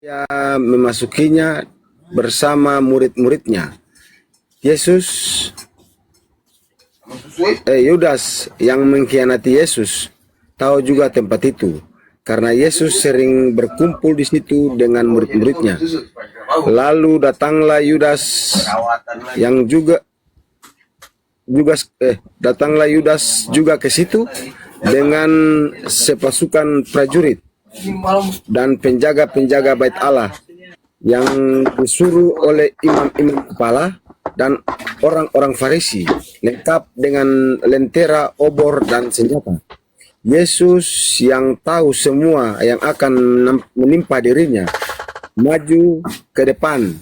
Ia memasukinya bersama murid-muridnya. Yudas yang mengkhianati Yesus tahu juga tempat itu, karena Yesus sering berkumpul di situ dengan murid-muridnya. Lalu datanglah Yudas juga ke situ dengan sepasukan prajurit dan penjaga-penjaga bait Allah yang disuruh oleh imam-imam kepala dan orang-orang Farisi, lengkap dengan lentera, obor, dan senjata. Yesus yang tahu semua yang akan menimpa dirinya, maju ke depan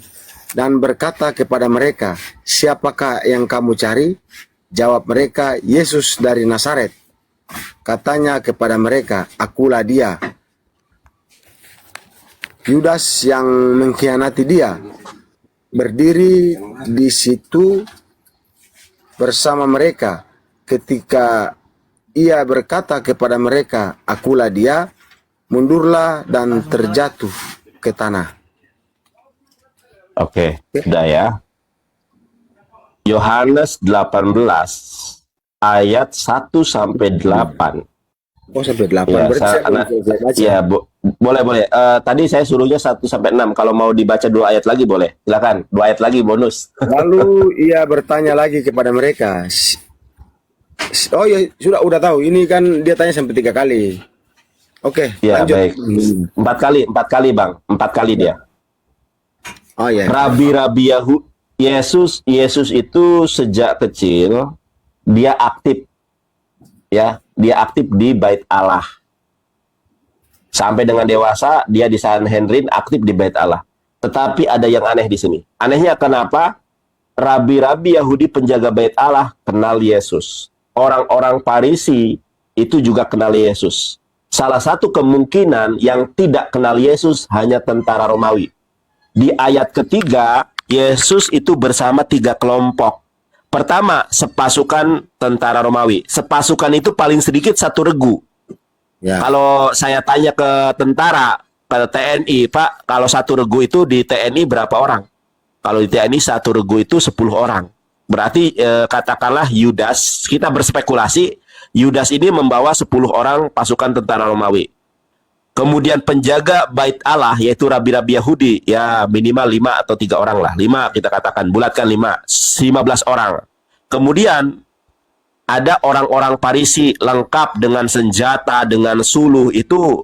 dan berkata kepada mereka, "Siapakah yang kamu cari?" Jawab mereka, "Yesus dari Nazaret." Katanya kepada mereka, "Akulah dia." Yudas yang mengkhianati dia berdiri di situ bersama mereka. Ketika ia berkata kepada mereka, "Akulah dia," mundurlah dan terjatuh ke tanah. Oke, sudah ya. Yohanes 18 ayat 1 sampai 8. Oh, sampai 8. Ya, Berarti saya baca. ya boleh. Tadi saya suruhnya 1 sampai 6. Kalau mau dibaca 2 ayat lagi boleh. Silakan. 2 ayat lagi bonus. Lalu ia bertanya lagi kepada mereka. Oh ya, udah tahu. Ini kan dia tanya sampai 3 kali. Oke, Ya, lanjut. baik. 4 kali, Bang. 4 kali dia. Oh ya. Rabi-rabi Yahudi. Yesus itu sejak kecil dia aktif. Ya, dia aktif di bait Allah. Sampai dengan dewasa dia di Sanhedrin aktif di bait Allah. Tetapi ada yang aneh di sini. Anehnya kenapa? Rabi-rabi Yahudi penjaga bait Allah kenal Yesus. Orang-orang Farisi itu juga kenal Yesus. Salah satu kemungkinan yang tidak kenal Yesus hanya tentara Romawi. Di ayat ketiga, Yesus itu bersama 3 kelompok. Pertama, sepasukan tentara Romawi. Sepasukan itu paling sedikit 1 regu. Ya. Kalau saya tanya ke tentara, ke TNI, Pak, kalau 1 regu itu di TNI berapa orang? Kalau di TNI 1 regu itu 10 orang. Berarti katakanlah Yudas, kita berspekulasi, Yudas ini membawa 10 orang pasukan tentara Romawi. Kemudian penjaga bait Allah, yaitu rabi-rabi Yahudi, ya minimal 5 atau 3 orang lah. 5 kita katakan, bulatkan 15 orang. Kemudian ada orang-orang Farisi lengkap dengan senjata, dengan suluh, itu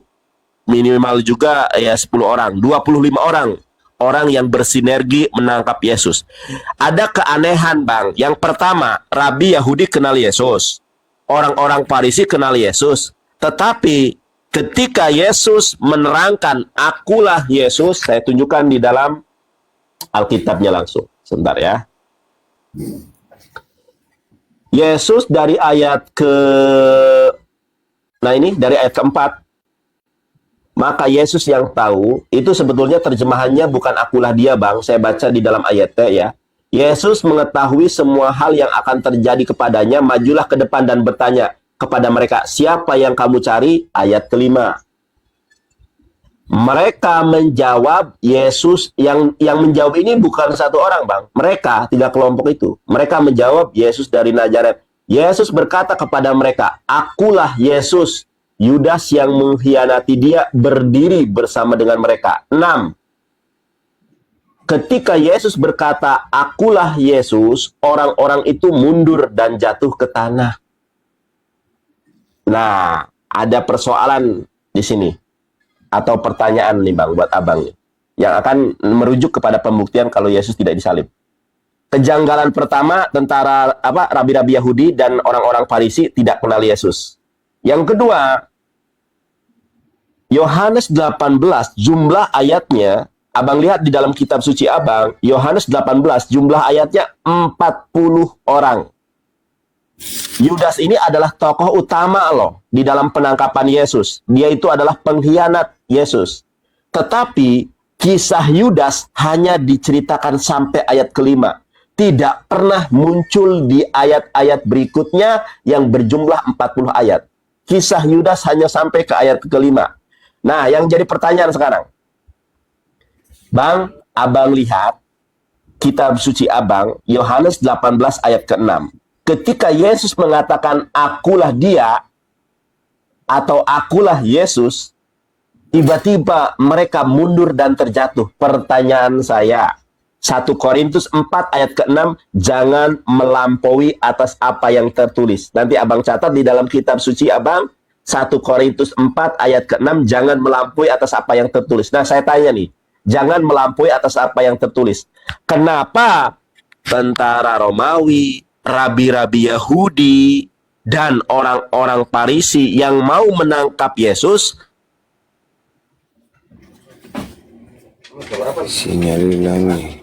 minimal juga ya 10 orang, 25 orang. Orang yang bersinergi menangkap Yesus. Ada keanehan, Bang. Yang pertama, Rabi Yahudi kenal Yesus. Orang-orang Farisi kenal Yesus. Tetapi ketika Yesus menerangkan, "Akulah Yesus," saya tunjukkan di dalam Alkitabnya langsung. Sebentar ya. Yesus dari ayat dari ayat keempat. Maka Yesus yang tahu, itu sebetulnya terjemahannya bukan "akulah dia," Bang. Saya baca di dalam ayatnya ya. Yesus mengetahui semua hal yang akan terjadi kepadanya, majulah ke depan dan bertanya kepada mereka, "Siapa yang kamu cari?" Ayat kelima. Mereka menjawab, Yesus yang menjawab ini bukan 1 orang, Bang. Mereka 3 kelompok itu. Mereka menjawab, "Yesus dari Nazaret." Yesus berkata kepada mereka, "Akulah Yesus." Yudas yang mengkhianati dia berdiri bersama dengan mereka. 6. Ketika Yesus berkata, "Akulah Yesus," orang-orang itu mundur dan jatuh ke tanah. Nah, ada persoalan di sini. Atau pertanyaan nih, Bang, buat Abang nih, yang akan merujuk kepada pembuktian kalau Yesus tidak disalib. Kejanggalan pertama, rabi-rabi Yahudi dan orang-orang Farisi tidak kenal Yesus. Yang kedua, Yohanes 18 jumlah ayatnya, Abang lihat di dalam kitab suci Abang, Yohanes 18 jumlah ayatnya 40 orang. Yudas ini adalah tokoh utama loh di dalam penangkapan Yesus. Dia itu adalah pengkhianat Yesus. Tetapi kisah Yudas hanya diceritakan sampai ayat kelima. Tidak pernah muncul di ayat-ayat berikutnya yang berjumlah 40 ayat. Kisah Yudas hanya sampai ke ayat kelima. Nah, yang jadi pertanyaan sekarang, Bang, abang lihat kitab suci abang, Yohanes 18 ayat ke-6. Ketika Yesus mengatakan akulah dia, atau akulah Yesus, tiba-tiba mereka mundur dan terjatuh. Pertanyaan saya, 1 Korintus 4 ayat ke-6, jangan melampaui atas apa yang tertulis. Nanti abang catat di dalam kitab suci abang, 1 Korintus 4 ayat ke-6, jangan melampaui atas apa yang tertulis. Nah, saya tanya nih, jangan melampaui atas apa yang tertulis. Kenapa tentara Romawi, rabi-rabi Yahudi, dan orang-orang Farisi yang mau menangkap Yesus Sinyal hilang nih.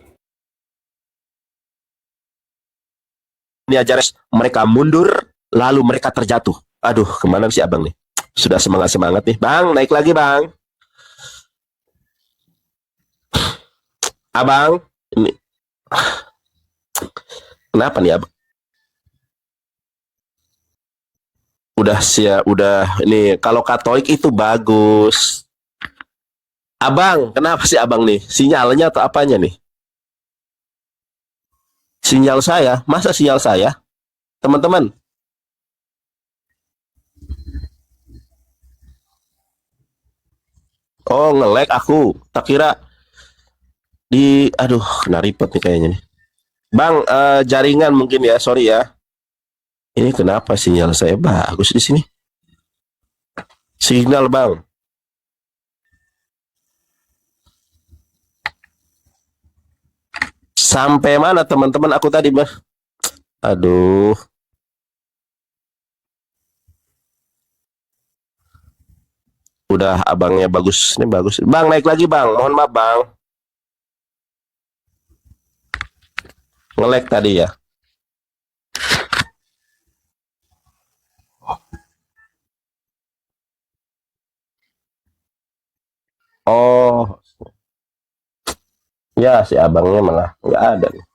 diajar, mereka mundur, lalu mereka terjatuh. Aduh, kemana sih abang nih? Sudah semangat-semangat nih. Bang, naik lagi bang. Abang, ini kenapa nih abang? Udah ini kalau Katolik itu bagus. Abang, kenapa sih abang nih? Sinyalnya atau apanya nih? Sinyal saya, masa sinyal saya? Teman-teman, oh nge-lag aku. Tak kira aduh, kena ribet nih kayaknya nih. Bang, jaringan mungkin ya, sorry ya. Ini kenapa sinyal saya bagus di sini? Signal bang. Sampai mana teman-teman aku tadi mah? Aduh. Udah abangnya bagus. Ini bagus. Bang, naik lagi bang. Mohon maaf bang. Nge-lag tadi ya. Oh. Ya, si abangnya malah nggak ada nih.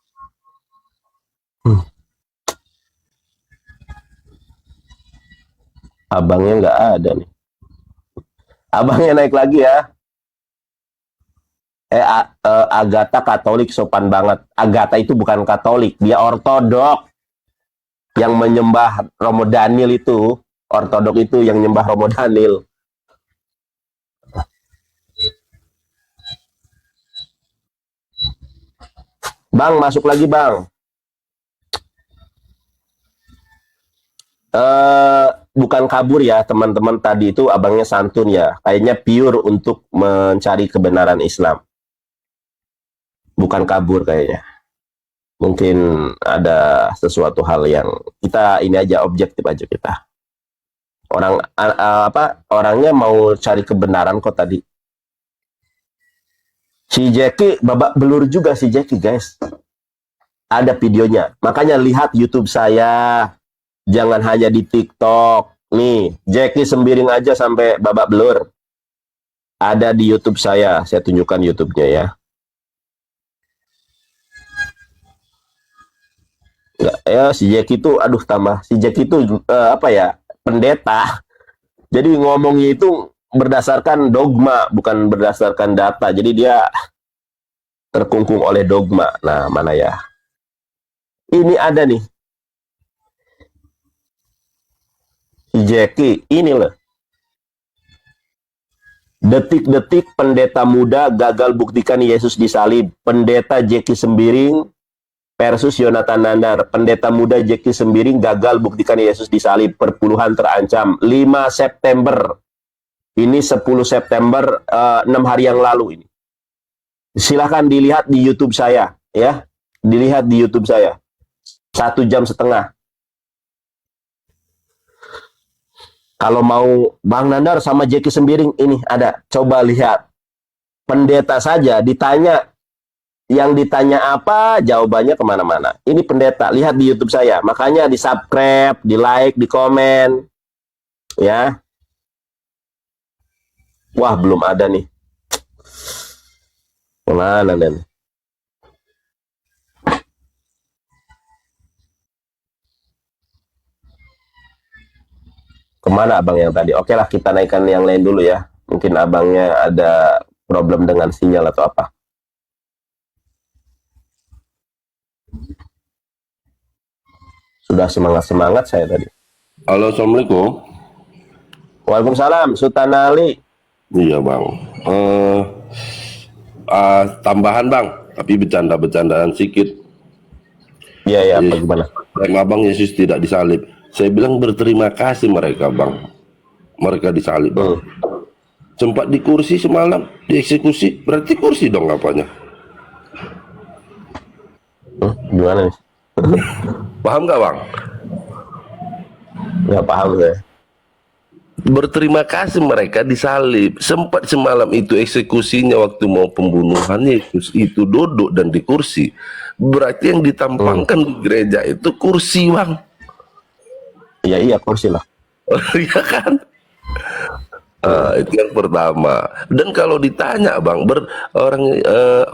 Abangnya nggak ada nih. Abangnya naik lagi ya. Agatha Katolik sopan banget. Agatha itu bukan Katolik, dia Ortodok yang menyembah Romo Daniel itu. Ortodok itu yang menyembah Romo Daniel. Bang, masuk lagi bang. Bukan kabur ya teman-teman, tadi itu abangnya santun ya. Kayaknya pure untuk mencari kebenaran Islam. Bukan kabur kayaknya. Mungkin ada sesuatu hal yang kita ini aja, objektif aja kita. Orangnya mau cari kebenaran kok tadi. Si Jackie babak belur juga si Jackie guys. Ada videonya. Makanya lihat YouTube saya. Jangan hanya di TikTok. Nih, Jackie sembiring aja sampai babak belur. Ada di YouTube saya. Saya tunjukkan YouTube-nya ya. Nggak, ya si Jackie itu, aduh tambah. Si Jackie itu pendeta. Jadi ngomongnya itu berdasarkan dogma, bukan berdasarkan data. Jadi dia terkungkung oleh dogma. Nah, mana ya? Ini ada nih. Si Jackie, ini loh. Detik-detik pendeta muda gagal buktikan Yesus disalib. Pendeta Jackie Sembiring versus Yonatan Nandar. Pendeta muda Jackie Sembiring gagal buktikan Yesus disalib. Perpuluhan terancam. 5 September. Ini 10 September, 6 hari yang lalu ini. Silahkan dilihat di YouTube saya, ya. Dilihat di YouTube saya. 1,5 jam. Kalau mau Bang Nandar sama Jackie Sembiring, ini ada. Coba lihat. Pendeta saja ditanya, yang ditanya apa, jawabannya kemana-mana. Ini pendeta, lihat di YouTube saya. Makanya di subscribe, di like, di komen. Ya. Wah, belum ada nih. Kemana nih? Kemana abang yang tadi? Oke lah, kita naikkan yang lain dulu ya. Mungkin abangnya ada problem dengan sinyal atau apa. Sudah semangat-semangat saya tadi. Halo, Assalamualaikum. Waalaikumsalam, Sultan Ali. Iya, Bang. Tambahan, Bang, tapi bercanda-bercandaan sedikit. Iya, ya, apa Yes. gimana? Klaim Abang Yesus tidak disalib. Saya bilang berterima kasih mereka, Bang. Mereka disalib, Bang. Sempat di kursi semalam, dieksekusi. Berarti kursi dong apanya? Gimana nih? Paham nggak, Bang? Nggak paham saya. Berterima kasih mereka disalib. Sempat semalam itu eksekusinya waktu mau pembunuhan Yesus itu duduk dan di kursi. Berarti yang ditampangkan di gereja itu kursi, Bang. Iya, kursi lah. Iya kan? Itu yang pertama. Dan kalau ditanya, Bang, orang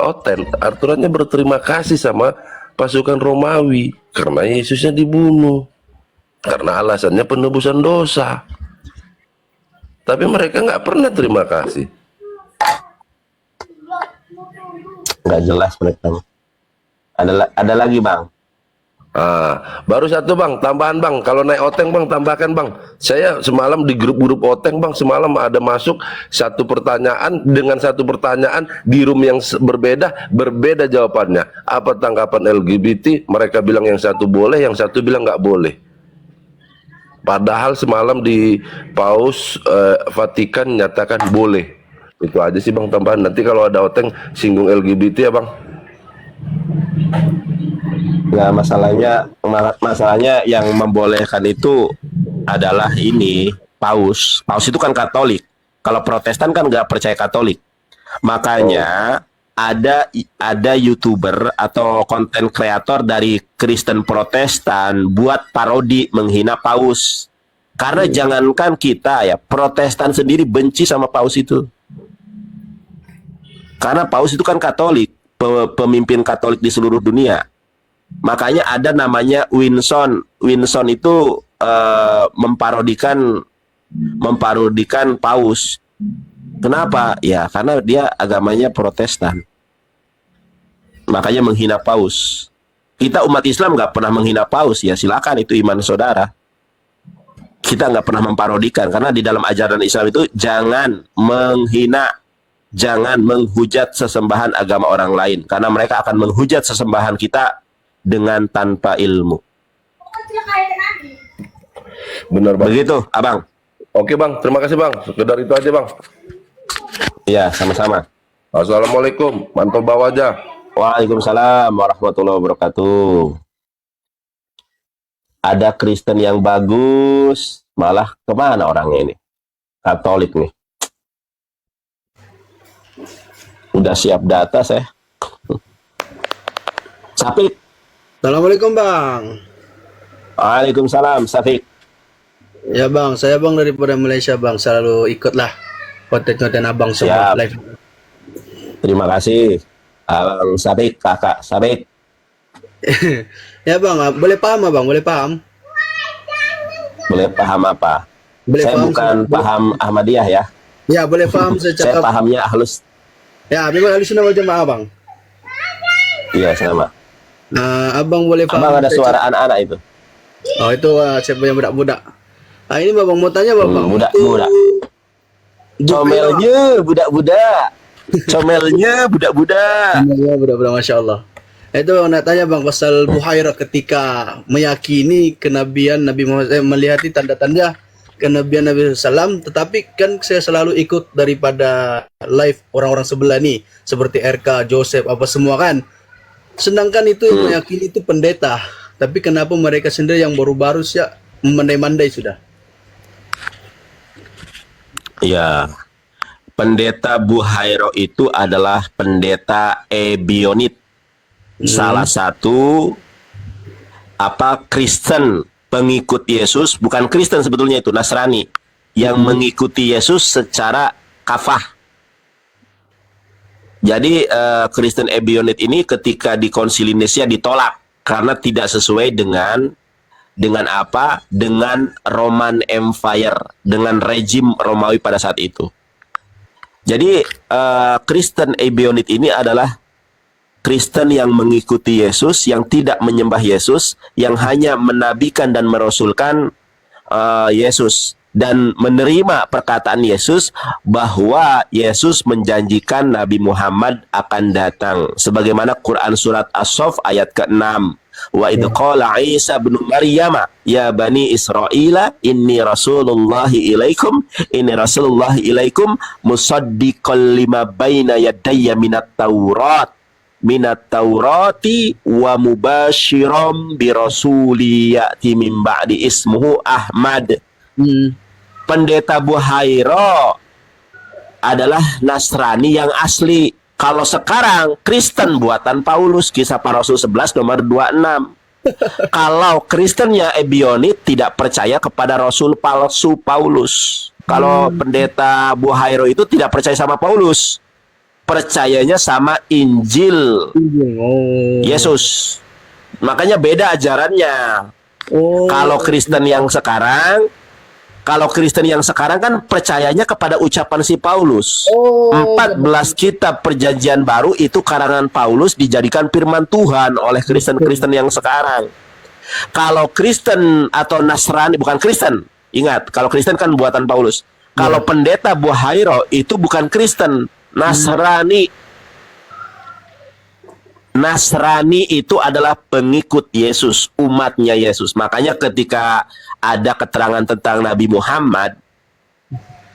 Oten aturannya berterima kasih sama pasukan Romawi karena Yesusnya dibunuh. Karena alasannya penebusan dosa. Tapi mereka nggak pernah terima kasih. Nggak jelas mereka. Ada lagi, Bang. Baru satu, Bang, tambahan, Bang. Kalau naik Oteng, Bang, tambahkan, Bang. Saya semalam di grup-grup Oteng, Bang, semalam ada masuk satu pertanyaan dengan satu pertanyaan di room yang berbeda jawabannya. Apa tanggapan LGBT? Mereka bilang yang satu boleh, yang satu bilang nggak boleh. Padahal semalam di Paus Vatikan nyatakan boleh. Itu aja sih, Bang, tambahan. Nanti kalau ada Oteng singgung LGBT ya, Bang. Nah, masalahnya yang membolehkan itu adalah ini Paus. Paus itu kan Katolik. Kalau Protestan kan nggak percaya Katolik. Makanya ada YouTuber atau konten kreator dari Kristen Protestan buat parodi menghina Paus. Karena jangankan kita ya, Protestan sendiri benci sama Paus itu. Karena Paus itu kan Katolik, pemimpin Katolik di seluruh dunia. Makanya ada namanya Winson. Winson itu memparodikan Paus. Kenapa? Ya karena dia agamanya Protestan. Makanya menghina Paus. Kita umat Islam nggak pernah menghina Paus, ya silakan, itu iman saudara. Kita nggak pernah memparodikan, karena di dalam ajaran Islam itu jangan menghina, jangan menghujat sesembahan agama orang lain, karena mereka akan menghujat sesembahan kita dengan tanpa ilmu. Benar, Bang. Begitu, Abang. Oke, Bang, terima kasih, Bang. Sekedar itu aja, Bang. Ya, sama-sama. Assalamualaikum, mantap bawa aja. Waalaikumsalam warahmatullahi wabarakatuh. Ada Kristen yang bagus, malah kemana orangnya ini? Katolik nih. Udah siap data saya. Sapik. Assalamualaikum, Bang. Waalaikumsalam, Safik. Ya, Bang, saya Bang daripada Malaysia, Bang. Selalu ikutlah konten-konten Abang semua Siap. live. Terima kasih. Abang Safik, Kakak Safik. Ya, Bang, boleh paham, Abang? Boleh paham? Boleh paham apa? Boleh Saya paham, bukan paham Ahmadiyah ya. Ya, boleh paham Saya secara pahamnya halus. Ya, memang Ahlussunnah wal Jamaah, Bang. Iya, sama. Abang boleh paham. Abang ada suara anak-anak itu. Oh, itu siapa yang budak-budak? Ini Bang mau tanya, Bang. Budak-budak. Comelnya budak-budak. Comelnya budak-budak. Ya, budak-budak, Masya Allah. Itu Bang nak tanya, Bang, pasal Buhairah ketika meyakini kenabian Nabi Muhammad, melihati tanda-tanda kenabian Nabi SAW, tetapi kan saya selalu ikut daripada live orang-orang sebelah nih, seperti RK, Joseph, apa semua kan. Sedangkan itu yang meyakini itu pendeta, tapi kenapa mereka sendiri yang baru-baru ya memandai-mandai sudah? Ya, pendeta Buhairah itu adalah pendeta Ebionit, salah satu Kristen pengikut Yesus, bukan Kristen sebetulnya, itu Nasrani yang mengikuti Yesus secara kafah. Jadi Kristen Ebionit ini ketika di Konsili Nisea ditolak karena tidak sesuai dengan Roman Empire, dengan rejim Romawi pada saat itu. Jadi Kristen Ebionit ini adalah Kristen yang mengikuti Yesus, yang tidak menyembah Yesus, yang hanya menabikan dan merasulkan Yesus dan menerima perkataan Yesus bahwa Yesus menjanjikan Nabi Muhammad akan datang sebagaimana Quran surat As-Saff ayat ke-6. Wa idh qala Isa bin Maryam ya bani Israila inni rasulullahi ilaikum musaddiqan lima baina yadayya minat Taurati wa mubashiram bi rasuli ya'ti min ba'di ismuhu Ahmad. Pendeta Buhairo adalah Nasrani yang asli. Kalau sekarang Kristen buatan Paulus, Kisah Para Rasul 11 nomor 26. Kalau Kristennya Ebionit tidak percaya kepada Rasul palsu Paulus. Kalau pendeta Buhairo itu tidak percaya sama Paulus, percayanya sama Injil Yesus. Makanya beda ajarannya. Kalau Kristen yang sekarang kan percayanya kepada ucapan si Paulus. 14 kitab perjanjian baru itu karangan Paulus dijadikan firman Tuhan oleh Kristen-Kristen yang sekarang. Kalau Kristen atau Nasrani, bukan Kristen. Ingat, kalau Kristen kan buatan Paulus. Kalau pendeta Buhairo itu bukan Kristen, Nasrani. Nasrani itu adalah pengikut Yesus, umatnya Yesus. Makanya ketika ada keterangan tentang Nabi Muhammad,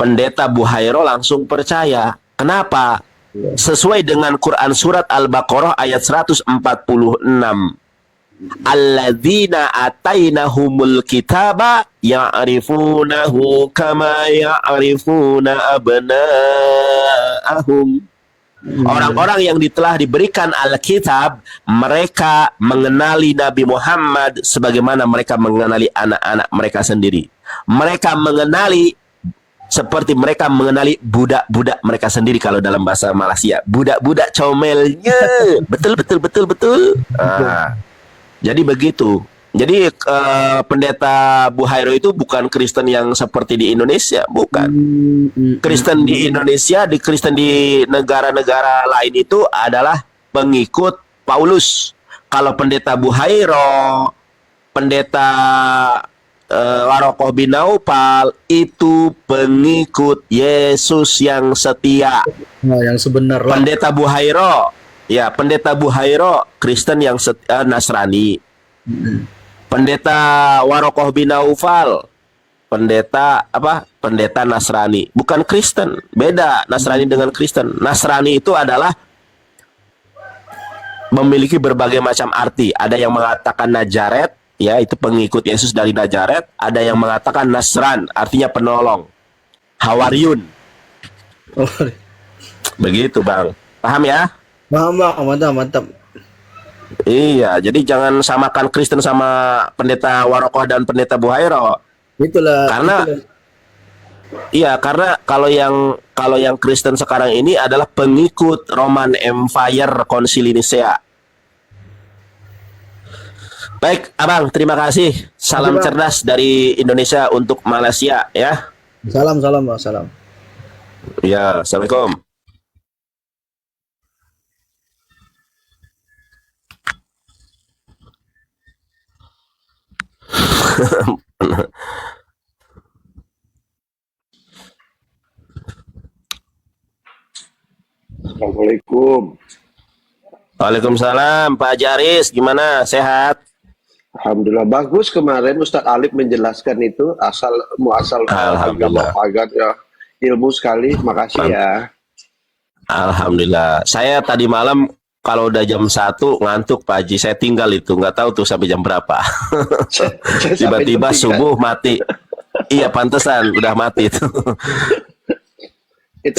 pendeta Buhairo langsung percaya. Kenapa? Sesuai dengan Quran surat Al-Baqarah ayat 146. Alladzina atainahumul kitaba ya'rifunahu kama ya'rifuna abna'ahum. Orang-orang yang telah diberikan Alkitab, mereka mengenali Nabi Muhammad sebagaimana mereka mengenali anak-anak mereka sendiri. Mereka mengenali seperti mereka mengenali budak-budak mereka sendiri kalau dalam bahasa Malaysia. Budak-budak comelnya. Betul. Jadi begitu. Jadi pendeta Buhairo itu bukan Kristen yang seperti di Indonesia, bukan. Kristen di Indonesia, Kristen di negara-negara lain itu adalah pengikut Paulus. Kalau pendeta Buhairo, pendeta Warokoh bin Naufal itu pengikut Yesus yang setia. Nah, yang sebenar lah. Pendeta Buhairo Kristen yang Nasrani. Pendeta Warokoh bin Naufal pendeta Nasrani, bukan Kristen. Beda Nasrani dengan Kristen. Nasrani itu adalah memiliki berbagai macam arti. Ada yang mengatakan Nazaret, ya itu pengikut Yesus dari Nazaret. Ada yang mengatakan Nasran, artinya penolong. Hawariyun. Begitu, Bang. Paham ya? Paham, mantap. Iya, jadi jangan samakan Kristen sama pendeta Warokoh dan pendeta Buhairo. Itulah. Iya, karena kalau yang Kristen sekarang ini adalah pengikut Roman Empire Konsili Nisea. Baik, Abang, terima kasih. Salam cerdas dari Indonesia untuk Malaysia ya. Salam, Bang. Salam. Ya, Assalamualaikum. Assalamualaikum. Waalaikumsalam, Pak Jaris, gimana? Sehat? Alhamdulillah bagus. Kemarin Ustadz Alif menjelaskan itu muasal agama pagan ya, ilmu sekali. Makasih ya. Alhamdulillah. Saya tadi malam kalau udah jam 1 ngantuk Pak Haji, saya tinggal itu, nggak tahu tuh sampai jam berapa. Tiba-tiba subuh mati. Iya, pantesan udah mati itu.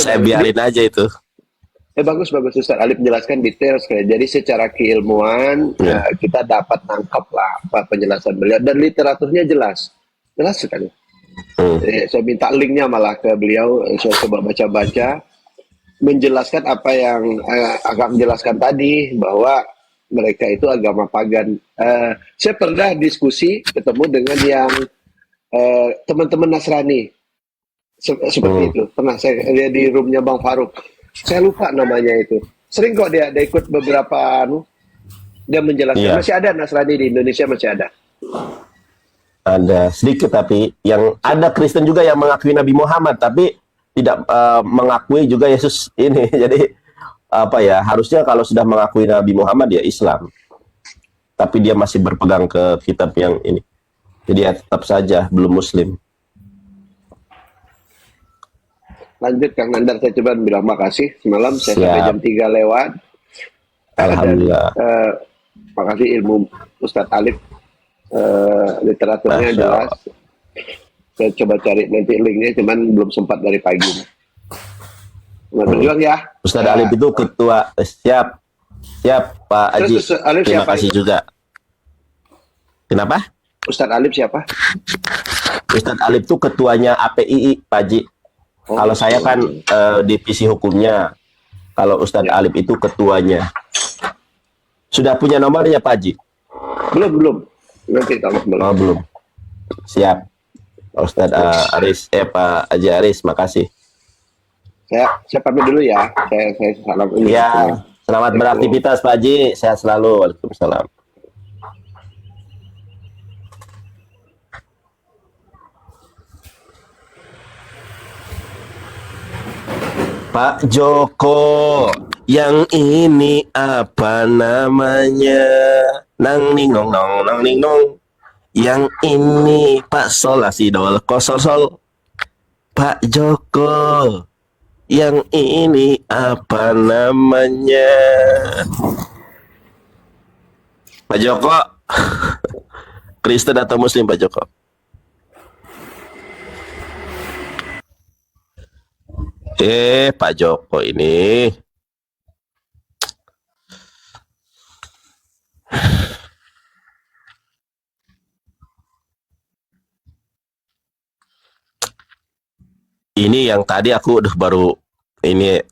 Saya biarin aja itu. Bagus Ustaz Alif menjelaskan detail sekali. Jadi secara keilmuan kita dapat nangkap lah apa penjelasan beliau, dan literaturnya jelas sekali. Saya minta linknya malah ke beliau, saya coba baca-baca, menjelaskan apa yang agak menjelaskan tadi bahwa mereka itu agama pagan. Saya pernah diskusi ketemu dengan yang teman-teman Nasrani seperti itu. Pernah saya lihat di roomnya Bang Faruk. Saya lupa namanya itu. Sering kok dia ikut beberapa dia menjelaskan. Iya. Masih ada Nasrani di Indonesia, masih ada. Ada sedikit, tapi yang ada Kristen juga yang mengakui Nabi Muhammad tapi tidak mengakui juga Yesus ini. Jadi apa ya, harusnya kalau sudah mengakui Nabi Muhammad ya Islam, tapi dia masih berpegang ke kitab yang ini, jadi ya tetap saja belum Muslim. Lanjut Kang Nandar, saya coba bilang makasih. Semalam saya Siap. sampai jam 3 lewat. Alhamdulillah. Dan, makasih ilmu Ustadz Alif, literaturnya Masya jelas. Allah. Saya coba cari nanti linknya, cuman belum sempat dari pagi. Selamat berjuang ya. Ustadz Alif itu ketua. Siap Pak Haji. Terus Ustadz Alif Terima siapa kasih itu? juga. Kenapa? Ustadz Alif siapa? Ustadz Alif itu ketuanya APII Pak Haji. Oh, Kalau saya kan divisi hukumnya. Kalau Ustadz Ya. Alif itu ketuanya. Sudah punya nomornya Pak Haji? Belum. Nanti kalau belum. Oh, belum. Siap. Pak Ustadz Aris, Pak Haji Aris, makasih. Saya pamit dulu ya. Saya salam ini. Ya, selamat beraktivitas Pak Haji. Sehat selalu. Waalaikumsalam. Pak Joko, yang ini apa namanya? Nang ning nong nong nang ning nong. Yang ini Pak Sol la si dol kosol sol. Pak Joko, yang ini apa namanya? Pak Joko, Kristen atau Muslim Pak Joko? Pak Joko ini. Ini yang tadi aku baru ini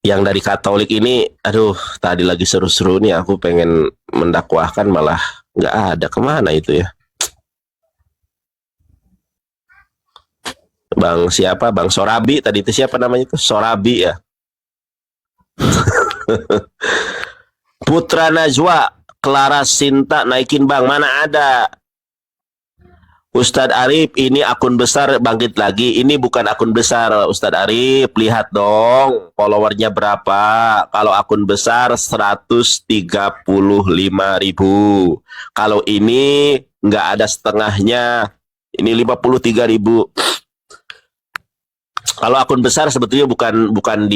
yang dari Katolik ini, aduh tadi lagi seru-seru nih, aku pengen mendakwahkan malah nggak ada, kemana itu ya? Bang siapa? Bang Sorabi tadi itu, siapa namanya itu? Sorabi ya. Putra Najwa, Clara Sinta naikin bang, mana ada? Ustadz Arif, ini akun besar bangkit lagi. Ini bukan akun besar Ustadz Arif, lihat dong followernya berapa. Kalau akun besar 135.000. Kalau ini nggak ada setengahnya, ini 53.000. Kalau akun besar sebetulnya bukan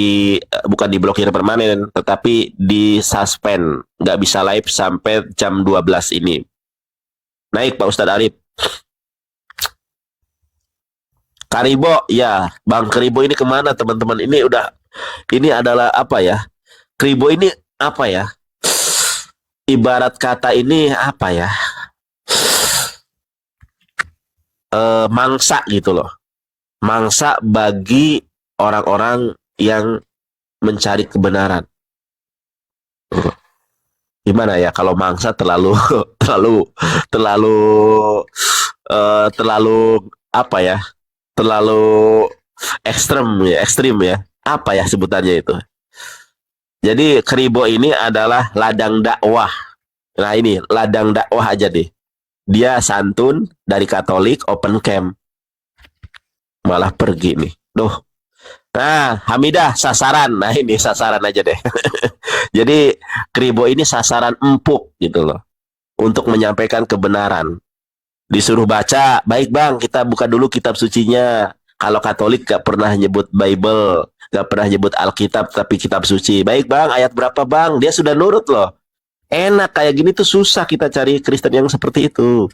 diblokir permanen, tetapi di suspend, nggak bisa live sampai jam 12 ini. Naik Pak Ustadz Arif. Karibo, ya Bang Karibo ini kemana teman-teman? Ini adalah apa ya? Karibo ini apa ya? Ibarat kata ini apa ya? Mangsa gitu loh. Mangsa bagi orang-orang yang mencari kebenaran. Gimana ya kalau mangsa terlalu apa ya? Terlalu ekstrim ya. Apa ya sebutannya itu? Jadi Keribo ini adalah ladang dakwah. Nah ini ladang dakwah aja deh. Dia santun dari Katolik open camp. Malah pergi nih. Duh. Nah, Hamidah sasaran. Nah, ini sasaran aja deh. Jadi Keribo ini sasaran empuk gitu loh. Untuk menyampaikan kebenaran. Disuruh baca, baik bang, kita buka dulu kitab sucinya. Kalau Katolik gak pernah nyebut Bible, gak pernah nyebut Alkitab, tapi kitab suci. Baik bang, ayat berapa bang? Dia sudah nurut loh. Enak, kayak gini tuh susah kita cari Kristen yang seperti itu.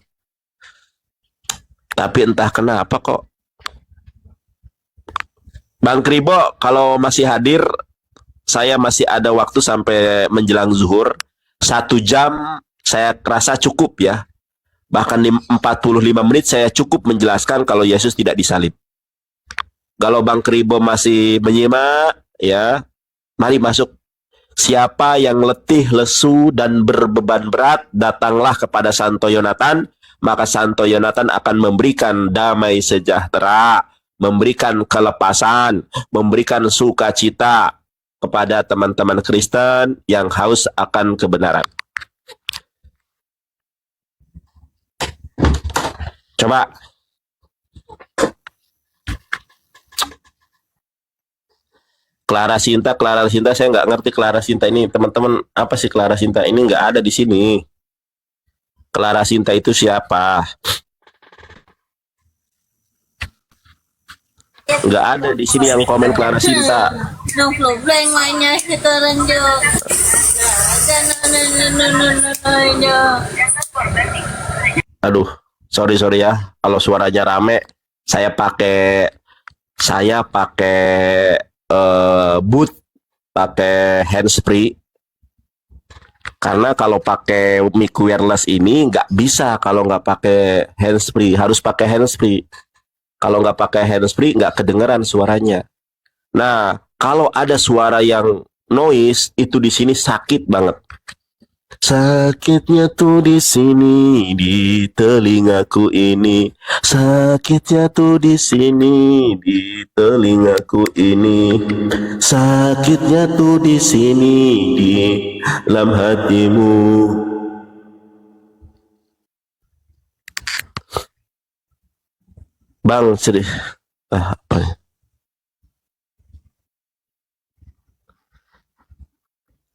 Tapi entah kenapa kok. Bang Kribo, kalau masih hadir, saya masih ada waktu sampai menjelang zuhur. 1 jam saya rasa cukup ya. Bahkan di 45 menit saya cukup menjelaskan kalau Yesus tidak disalib. Kalau Bang Kribo masih menyimak, ya, mari masuk. Siapa yang letih, lesu, dan berbeban berat, datanglah kepada Santo Yonatan, maka Santo Yonatan akan memberikan damai sejahtera, memberikan kelepasan, memberikan sukacita. kepada teman-teman Kristen yang haus akan kebenaran. Coba. Clara Sinta, saya nggak ngerti Clara Sinta ini, teman-teman. Apa sih Clara Sinta ini? Nggak ada di sini. Clara Sinta itu siapa? Nggak ada di sini yang komen Clara Sinta. mainnya sekarang Jo. Aduh, sorry ya. Kalau suaranya rame, saya pakai boot, pakai handsfree. Karena kalau pakai mic wireless ini nggak bisa kalau nggak pakai handsfree, harus pakai handsfree. Kalau nggak pakai handsfree nggak kedengeran suaranya. Nah, kalau ada suara yang noise itu di sini sakit banget. Sakitnya tuh di sini, di telingaku ini. Sakitnya tuh di sini, di telingaku ini. Sakitnya tuh di sini, di dalam hatimu. Bang, sedih. Apa ya?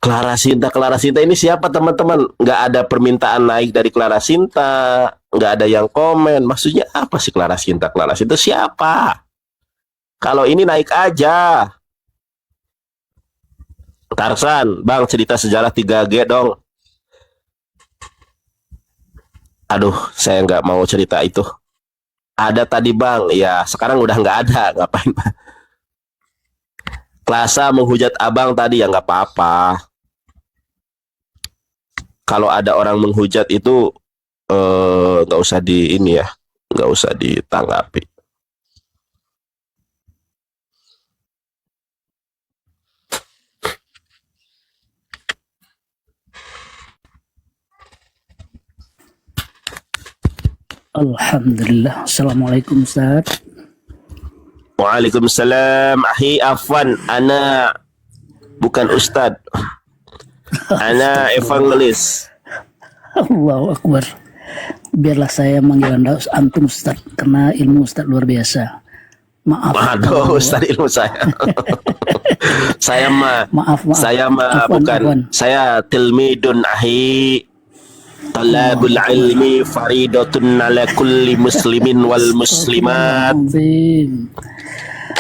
Clara Sinta ini siapa teman-teman? Nggak ada permintaan naik dari Clara Sinta, nggak ada yang komen. Maksudnya apa sih Clara Sinta? Clara Sinta siapa? Kalau ini naik aja. Tarsan, Bang, cerita sejarah 3G dong. Aduh, saya nggak mau cerita itu. Ada tadi Bang, ya sekarang udah nggak ada. Ngapain Bang? Klasa menghujat abang tadi, ya nggak apa-apa. Kalau ada orang menghujat itu nggak usah di ini ya, nggak usah ditanggapi. Alhamdulillah. Assalamualaikum Ustaz. Waalaikumsalam. Ahi Afwan, ana bukan Ustad, ana evangelis. Allahu Akbar. Biarlah saya manggil Anda antum Ustaz karena ilmu Ustaz luar biasa. Maaf. Waduh, Ustad ilmu saya. Maaf. Saya Afwan, bukan. Afwan. Saya tilmidun ahi. Talabul ilmi faridatun ala kulli muslimin wal muslimat.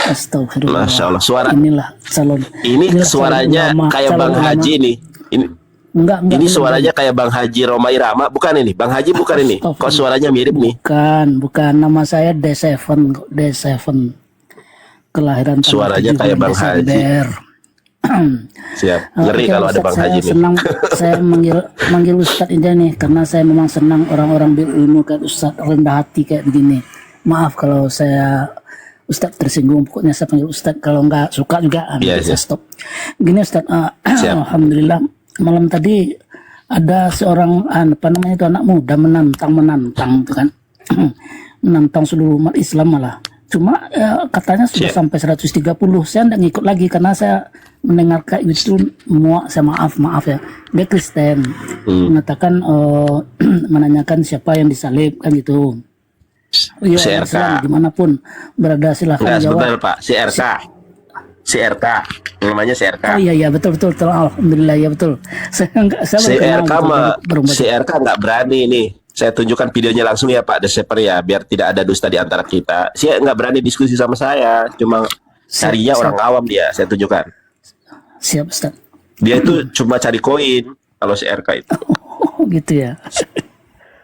Astagfirullah. Masya Allah, suara Inilah calon. ini suaranya calon ulama, kayak calon Bang ulama. Haji nih. Enggak, Ini suaranya kayak Bang Haji Roma Irama, bukan ini? Bang Haji bukan ini? Kok suaranya mirip nih? Bukan. Nama saya D7 kok, D7. Kelahiran tanggal Suaranya 7 kayak Bang Haji. Desember. Siap. Ngeri Oke, kalau ada Ustadz, Bang saya Haji nih. senang saya manggil Ustadz ini nih karena saya memang senang orang-orang berilmu kayak Ustadz, rendah hati kayak begini. Maaf kalau saya Ustadz tersinggung, pokoknya saya panggil Ustadz. Kalau nggak suka juga Iya, saya iya. stop. Gini Ustadz, Siap. alhamdulillah malam tadi ada seorang apa namanya itu anak muda menantang itu kan. Menantang seluruh umat Islam malah. Cuma katanya sudah Siap. sampai 130. Saya tidak ngikut lagi karena saya mendengar itu muak. Saya maaf ya. Dia Kristen. Mengatakan menanyakan siapa yang disalib kan gitu. Iya, CRK. Islam, dimanapun berada silahkan Enggak, jawab. sebentar Pak. CRK. Namanya CRK. Oh iya betul. Alhamdulillah ya betul. Saya baru kenal, baru baca. CRK nggak berani nih. Saya tunjukkan videonya langsung ya Pak Deseper ya, biar tidak ada dusta di antara kita. Saya nggak berani diskusi sama saya, cuma carinya orang awam dia. Saya tunjukkan. Siap Ustaz. Dia itu cuma cari koin kalau CRK itu. Oh gitu ya.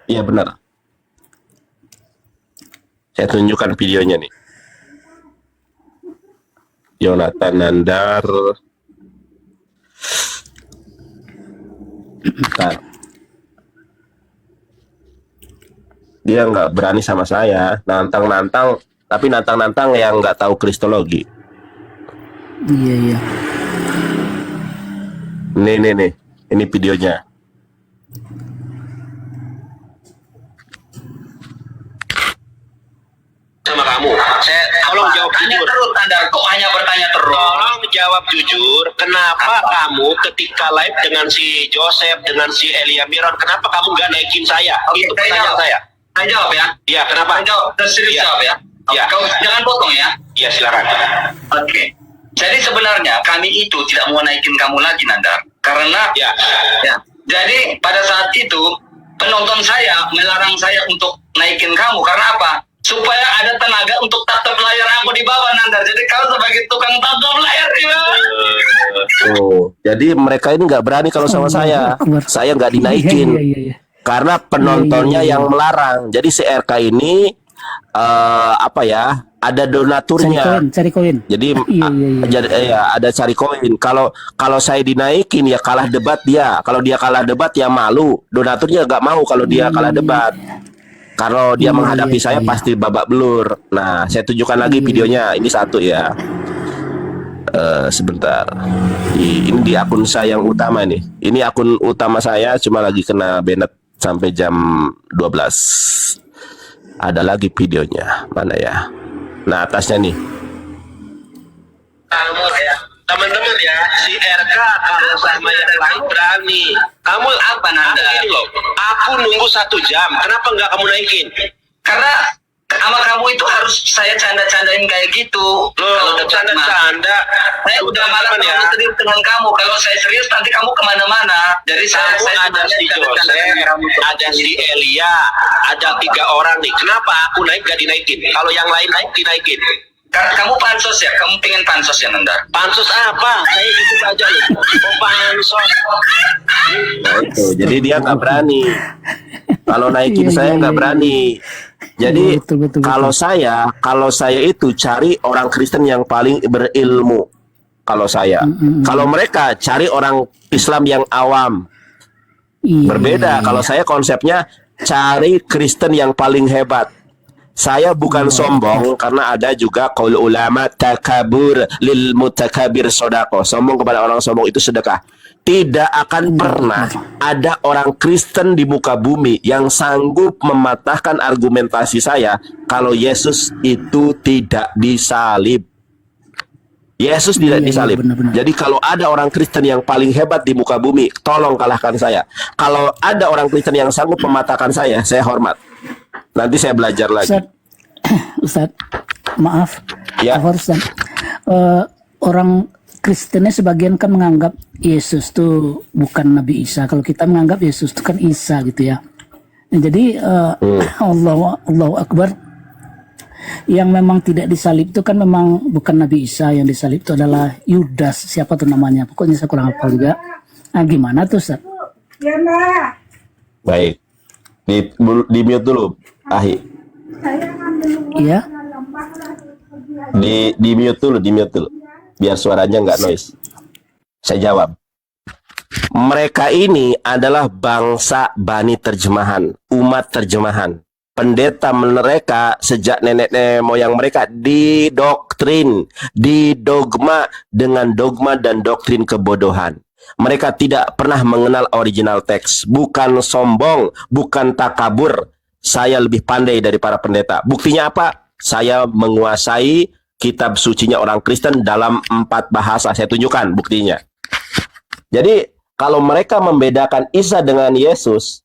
Iya benar. Saya tunjukkan videonya nih. Yonatan Nandar. Bentar. Dia nggak berani sama saya, nantang, tapi nantang yang nggak tahu kristologi. Iya. Nih, ini videonya. Sama kamu. Saya tolong jawab jujur. Terus Anda kok hanya bertanya terus? Tolong jawab jujur. Kenapa kamu ketika live dengan si Joseph, dengan si Elia Miron, kenapa kamu nggak naikin saya? Oke, Itu saya pertanyaan jawab. saya. Saya jawab ya. Iya, kenapa? Saya jawab. Serius Iya. jawab ya. Iya. Kau jangan potong ya. Iya, silakan. Oke. Jadi sebenarnya kami itu tidak mau naikin kamu lagi, Nandar. Karena Ya. ya. Jadi pada saat itu penonton saya melarang saya untuk naikin kamu karena apa? Supaya ada tenaga untuk tatap layar aku di bawah, Nandar. Jadi kau sebagai tukang tatap layar di bawah. Oh, jadi mereka ini nggak berani kalau sama saya. Saya nggak dinaikin. Iya. Karena penontonnya yang melarang. Jadi si RK ini apa ya? Ada donaturnya. Cari koin. Jadi Iya. jadi ada cari koin. Kalau saya dinaikin ya kalah debat dia. Kalau dia kalah debat ya malu. Donaturnya nggak mau kalau dia kalah debat. Kalau dia menghadapi saya pasti babak belur. Nah, saya tunjukkan lagi videonya. Ini satu ya. Sebentar. Ini di akun saya yang utama nih. Ini akun utama saya cuma lagi kena banned sampai jam 12. Ada lagi videonya. Mana ya? Nah, atasnya nih. Kamu ya, teman-teman ya, si RK kalau sama yang lain berani. Kamu apa nanti loh? Aku nunggu 1 jam. Kenapa nggak kamu naikin? Karena sama kamu itu harus saya canda-candain kayak gitu. Kalau udah Canda-canda. saya udah malah Teman-teman terlalu serius dengan kamu. Kalau saya serius nanti kamu kemana-mana. Jadi saya Kamu ada sebenarnya si canda-candain Joseph, kamu. ada si Elia, ada 3 orang nih. Kenapa aku naik gak dinaikin? Kalau yang lain naik dinaikin. Karena kamu pansos ya, kamu pengen pansos ya, Nanda. Pansus apa? Saya ikut aja loh. Oh, pansos. Nah, itu. Jadi dia nggak berani. Kalau naikin Iya, saya iya, nggak iya. berani. Jadi Iya, betul. kalau saya itu cari orang Kristen yang paling berilmu. Kalau saya, kalau mereka cari orang Islam yang awam. Iya. Berbeda. Kalau saya konsepnya cari Kristen yang paling hebat. Saya bukan sombong karena ada juga qaul ulama takabur lil mutakabir sodako. Sombong kepada orang sombong itu sedekah. Tidak akan pernah ada orang Kristen di muka bumi yang sanggup mematahkan argumentasi saya kalau Yesus itu tidak disalib. Yesus tidak Iya, disalib. benar-benar. Jadi kalau ada orang Kristen yang paling hebat di muka bumi, tolong kalahkan saya. Kalau ada orang Kristen yang sanggup mematahkan saya hormat. Nanti saya belajar lagi. Ustaz, maaf. Ya. Ustaz. Orang Kristennya sebagian kan menganggap Yesus tuh bukan Nabi Isa. Kalau kita menganggap Yesus itu kan Isa gitu ya. Nah, jadi Allahu Akbar. Yang memang tidak disalib itu kan memang bukan Nabi Isa, yang disalib itu adalah Yudas, siapa tuh namanya, pokoknya saya kurang hafal juga. Nah, gimana tuh Ustaz? Baik. Di mute dulu, Ahi. Iya. Di mute dulu. Biar suaranya nggak noise. Saya jawab. Mereka ini adalah bangsa Bani terjemahan, umat terjemahan. Pendeta mereka sejak nenek moyang mereka didoktrin, didogma dengan dogma dan doktrin kebodohan. Mereka tidak pernah mengenal original teks. Bukan sombong, bukan takabur. Saya lebih pandai dari para pendeta. Buktinya apa? Saya menguasai kitab sucinya orang Kristen dalam 4 bahasa. Saya tunjukkan buktinya. Jadi, kalau mereka membedakan Isa dengan Yesus,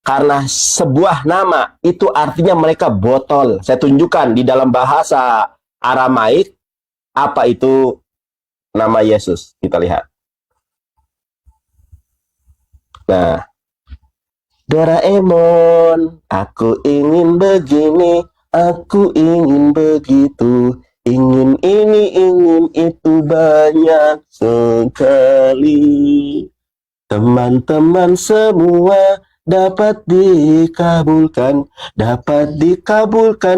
karena sebuah nama, itu artinya mereka botol. Saya tunjukkan di dalam bahasa Aramaik, apa itu nama Yesus. Kita lihat. Nah, Doraemon, aku ingin begini, aku ingin begitu, ingin ini, ingin itu, banyak sekali. Teman-teman semua dapat dikabulkan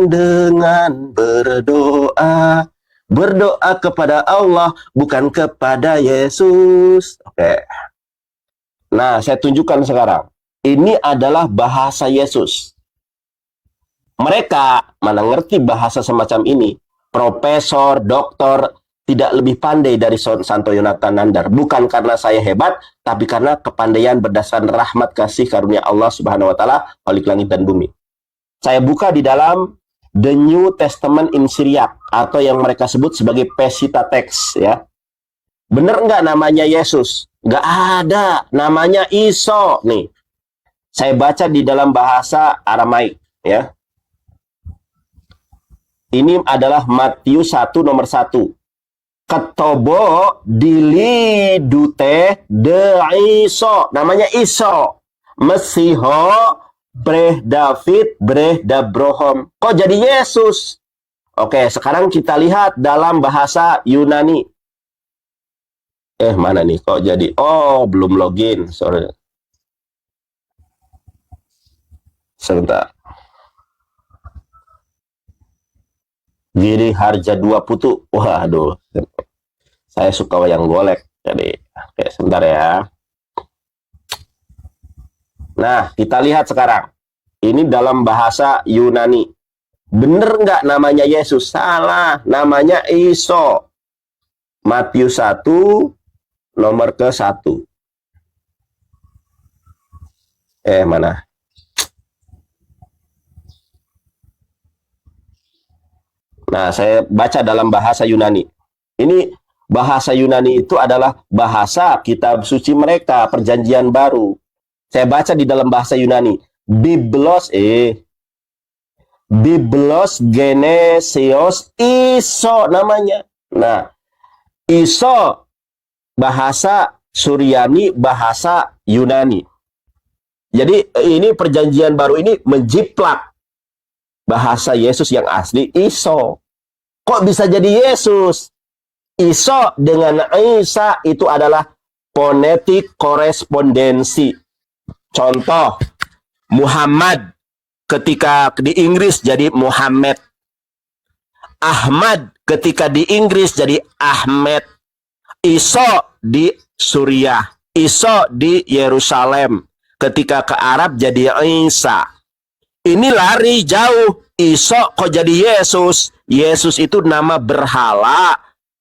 dengan berdoa. Berdoa kepada Allah, bukan kepada Yesus. Oke. Nah, saya tunjukkan sekarang. Ini adalah bahasa Yesus. Mereka mana ngerti bahasa semacam ini. Profesor, doktor, tidak lebih pandai dari Santo Yonatan Nandar. Bukan karena saya hebat, tapi karena kepandaian berdasarkan rahmat kasih karunia Allah Subhanahu wa taala, Khalik langit dan bumi. Saya buka di dalam The New Testament in Syriac, atau yang mereka sebut sebagai Pesita Text, ya. Bener nggak namanya Yesus? Nggak ada, namanya Iso. Nih, saya baca di dalam bahasa Aramaik, ya. Ini adalah Matius 1 nomor 1. Ketobo dili dute de Iso, namanya Iso. Mesiho breh David breh Dabrohom. Kok jadi Yesus? Oke, sekarang kita lihat dalam bahasa Yunani. Mana nih? Kok jadi? Oh, belum login. Sorry. Sebentar. Giri harja 2 putu. Waduh. Saya suka wayang golek. Jadi, oke, sebentar ya. Nah, kita lihat sekarang. Ini dalam bahasa Yunani. Bener nggak namanya Yesus? Salah. Namanya Iso. Matius 1, nomor ke-1. Mana? Nah, saya baca dalam bahasa Yunani. Ini bahasa Yunani itu adalah bahasa kitab suci mereka, perjanjian baru. Saya baca di dalam bahasa Yunani. Biblos Genesios Iso namanya. Nah, Iso bahasa Suryani, bahasa Yunani. Jadi ini perjanjian baru ini menjiplak bahasa Yesus yang asli Iso. Kok bisa jadi Yesus? Iso dengan Isa itu adalah fonetik korespondensi. Contoh, Muhammad ketika di Inggris jadi Muhammad. Ahmad ketika di Inggris jadi Ahmed. Iso di Suriah. Iso di Yerusalem. Ketika ke Arab jadi Isa. Ini lari jauh. Iso kok jadi Yesus? Yesus itu nama berhala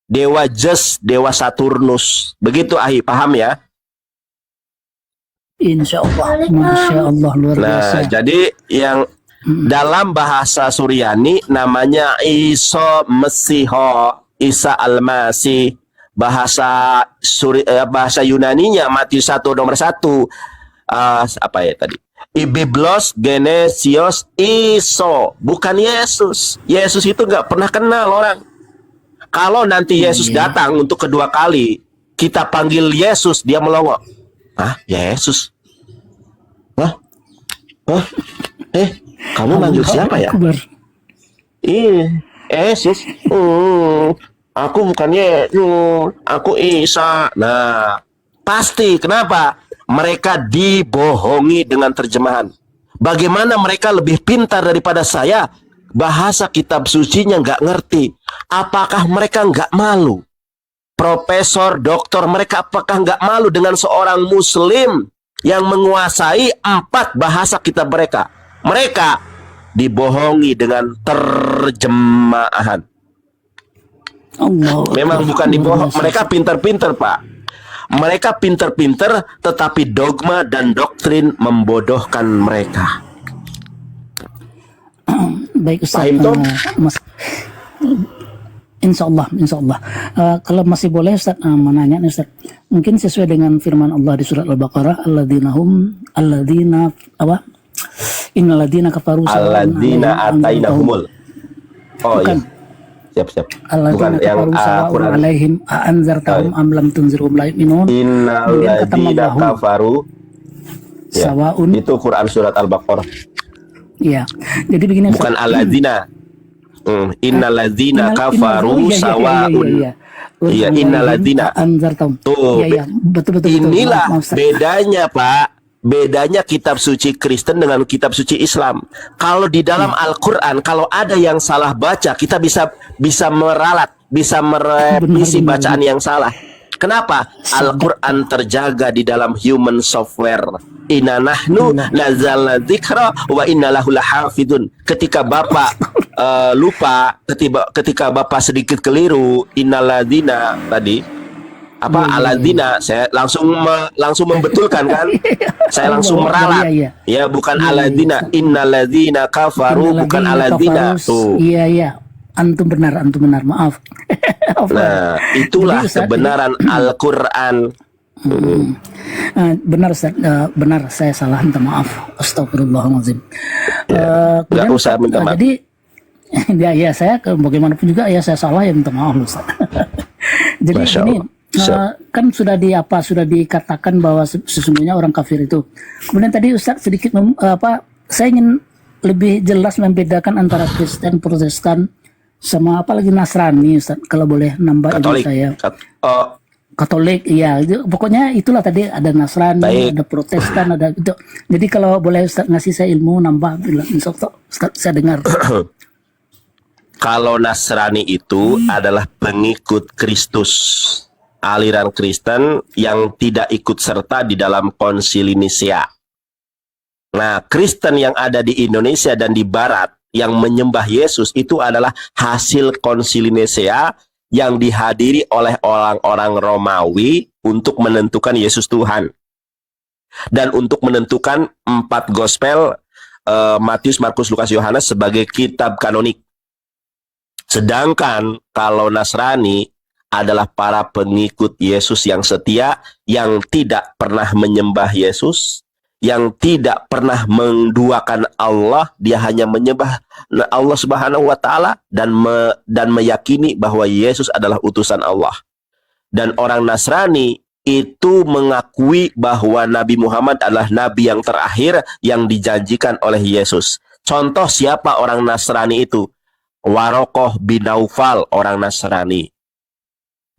dewa Zeus, dewa Saturnus. Begitu, Ahi, paham ya? Insya Allah, Masya Allah, luar biasa. Nah, jadi yang dalam bahasa Suryani namanya Iso Mesiho, Isa Al-Masih. Bahasa Yunaninya Matius 1 nomor 1. Apa ya tadi? Biblos Genesios Iso, bukan Yesus. Yesus itu nggak pernah kenal orang. Kalau nanti Yesus datang untuk kedua kali, kita panggil Yesus, dia melongo. Yesus? Kamu manggil siapa ya? Yesus. Aku bukan Yesus, aku Isa. Nah, pasti. Kenapa? Mereka dibohongi dengan terjemahan. Bagaimana mereka lebih pintar daripada saya? Bahasa kitab sucinya nggak ngerti. Apakah mereka nggak malu? Profesor, doktor, mereka apakah nggak malu dengan seorang muslim yang menguasai 4 bahasa kitab mereka? Mereka dibohongi dengan terjemahan. Memang bukan dibohong. Mereka pintar-pintar, Pak. Mereka pinter-pinter, tetapi dogma dan doktrin membodohkan mereka. Baik Ustaz, Mas, Insya Allah. Kalau masih boleh Ustaz, menanya nih Ustaz, mungkin sesuai dengan firman Allah di surat Al-Baqarah, innalladzina kafaru alladzina atainahumul. Oh bukan. Iya. Siap. Bukan yang Quran alaihim anzartahum am lam tunzirhum la yu'minun. Innalladzina kafaru. Sawaun. Itu Quran surat Al-Baqarah. Iya. Jadi begini. Bukan alladzina. Innalladzina kafaru sawaun. Iya, innalladzina anzartahum. Tuh. Iya, betul. Inilah bedanya, Pak. Bedanya kitab suci Kristen dengan kitab suci Islam. Kalau di dalam Al-Quran, kalau ada yang salah baca, kita bisa meralat, bisa merevisi bacaan yang salah. Kenapa? Al-Quran terjaga di dalam human software. Inna nahnu nazalna dzikra wa inna lahu lahafidun. Ketika Bapak lupa, ketika Bapak sedikit keliru, innalladzina tadi, apa alladzina, saya langsung membetulkan kan. Saya langsung meralat. Ya, bukan alladzina, innalladzina kafaru, bukan alladzina. Tuh. Iya. Antum benar, maaf. Nah, itulah Jadi, Ustaz, kebenaran Al-Qur'an. Benar Ustaz, benar, saya salah, minta maaf. Astagfirullahaladzim. Nggak usah minta maaf. Jadi ya saya bagaimanapun juga ya saya salah, ya minta maaf Ustaz. Jadi Masya ini Allah. kan sudah dikatakan bahwa sesungguhnya orang kafir itu. Kemudian tadi Ustaz sedikit saya ingin lebih jelas membedakan antara Kristen, Protestan, sama apalagi Nasrani, Ustaz, kalau boleh nambah ilmu Katolik. saya. Oh, Katolik, iya, pokoknya itulah tadi, ada Nasrani, Baik. ada Protestan, ada itu. Jadi kalau boleh Ustaz ngasih saya ilmu nambah, Ustaz, saya dengar. kalau Nasrani itu adalah pengikut Kristus, aliran Kristen yang tidak ikut serta di dalam Konsili Nisea. Nah, Kristen yang ada di Indonesia dan di Barat yang menyembah Yesus itu adalah hasil Konsili Nisea yang dihadiri oleh orang-orang Romawi untuk menentukan Yesus Tuhan. Dan untuk menentukan 4 gospel, Matius, Markus, Lukas, Yohanes sebagai kitab kanonik. Sedangkan kalau Nasrani adalah para pengikut Yesus yang setia, yang tidak pernah menyembah Yesus, yang tidak pernah menduakan Allah, dia hanya menyembah Allah Subhanahu wa taala dan meyakini bahwa Yesus adalah utusan Allah. Dan orang Nasrani itu mengakui bahwa Nabi Muhammad adalah nabi yang terakhir yang dijanjikan oleh Yesus. Contoh siapa orang Nasrani itu? Warokoh bin Naufal, orang Nasrani.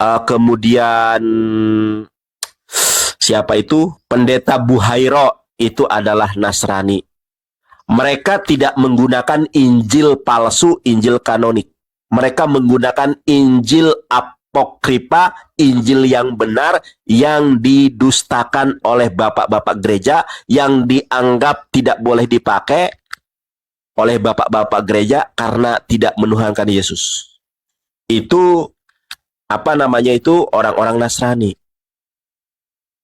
Kemudian siapa itu? Pendeta Buhairo, itu adalah Nasrani. Mereka tidak menggunakan Injil palsu, Injil kanonik. Mereka menggunakan Injil apokripa, Injil yang benar, yang didustakan oleh bapak-bapak gereja, yang dianggap tidak boleh dipakai oleh bapak-bapak gereja karena tidak menuhankan Yesus. Itu orang-orang Nasrani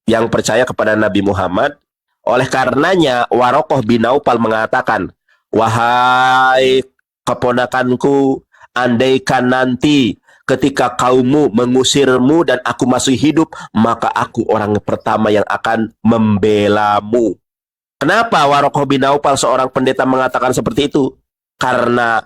yang percaya kepada Nabi Muhammad. Oleh karenanya Warokoh bin Naufal mengatakan, wahai keponakanku, andaikan nanti ketika kaummu mengusirmu dan aku masih hidup, maka aku orang pertama yang akan membelamu. Kenapa Warokoh bin Naufal, seorang pendeta, mengatakan seperti itu? Karena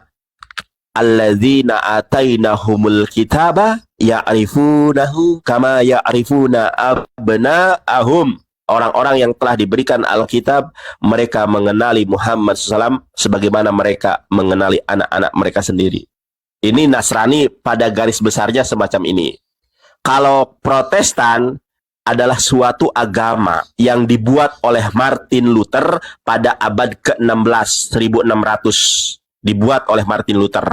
alladzina atainahumul kitaba ya'rifunahu kama ya'rifuna abna'ahum. Orang-orang yang telah diberikan Alkitab, mereka mengenali Muhammad SAW sebagaimana mereka mengenali anak-anak mereka sendiri. Ini Nasrani pada garis besarnya semacam ini. Kalau Protestan adalah suatu agama yang dibuat oleh Martin Luther pada abad ke-16, 1600. Dibuat oleh Martin Luther.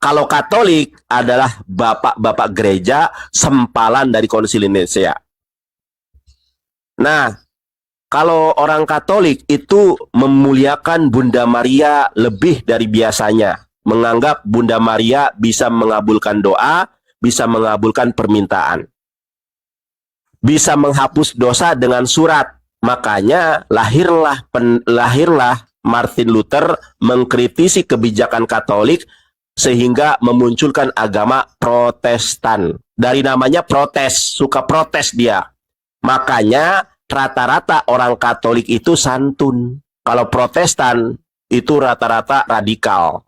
Kalau Katolik adalah bapak-bapak gereja, sempalan dari Konsili Nisea. Nah, kalau orang Katolik itu memuliakan Bunda Maria lebih dari biasanya. Menganggap Bunda Maria bisa mengabulkan doa, bisa mengabulkan permintaan. Bisa menghapus dosa dengan surat. Makanya lahirlah Martin Luther mengkritisi kebijakan Katolik sehingga memunculkan agama Protestan. Dari namanya protes, suka protes dia. Makanya rata-rata orang Katolik itu santun. Kalau Protestan itu rata-rata radikal,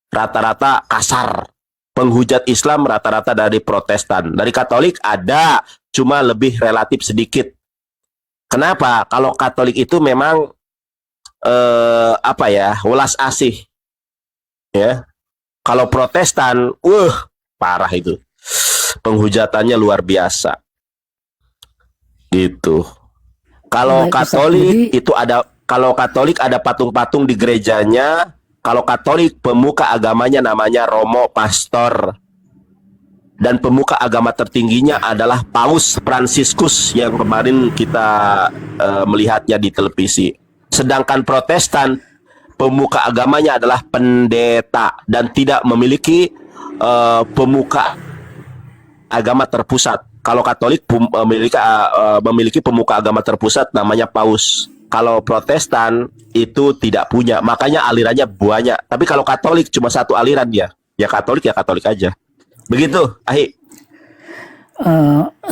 rata-rata kasar. Penghujat Islam rata-rata dari Protestan. Dari Katolik ada, cuma lebih relatif sedikit. Kenapa? Kalau Katolik itu memang welas asih. Ya. Kalau Protestan, parah itu. Penghujatannya luar biasa. Gitu. Kalau Katolik itu ada patung-patung di gerejanya. Kalau Katolik, pemuka agamanya namanya Romo Pastor. Dan pemuka agama tertingginya adalah Paus Fransiskus yang kemarin kita melihatnya di televisi. Sedangkan Protestan, pemuka agamanya adalah pendeta dan tidak memiliki pemuka agama terpusat. Kalau Katolik memiliki pemuka agama terpusat namanya Paus. Kalau Protestan itu tidak punya, makanya alirannya banyak. Tapi kalau Katolik cuma satu aliran dia, ya Katolik aja. Begitu, Ahi.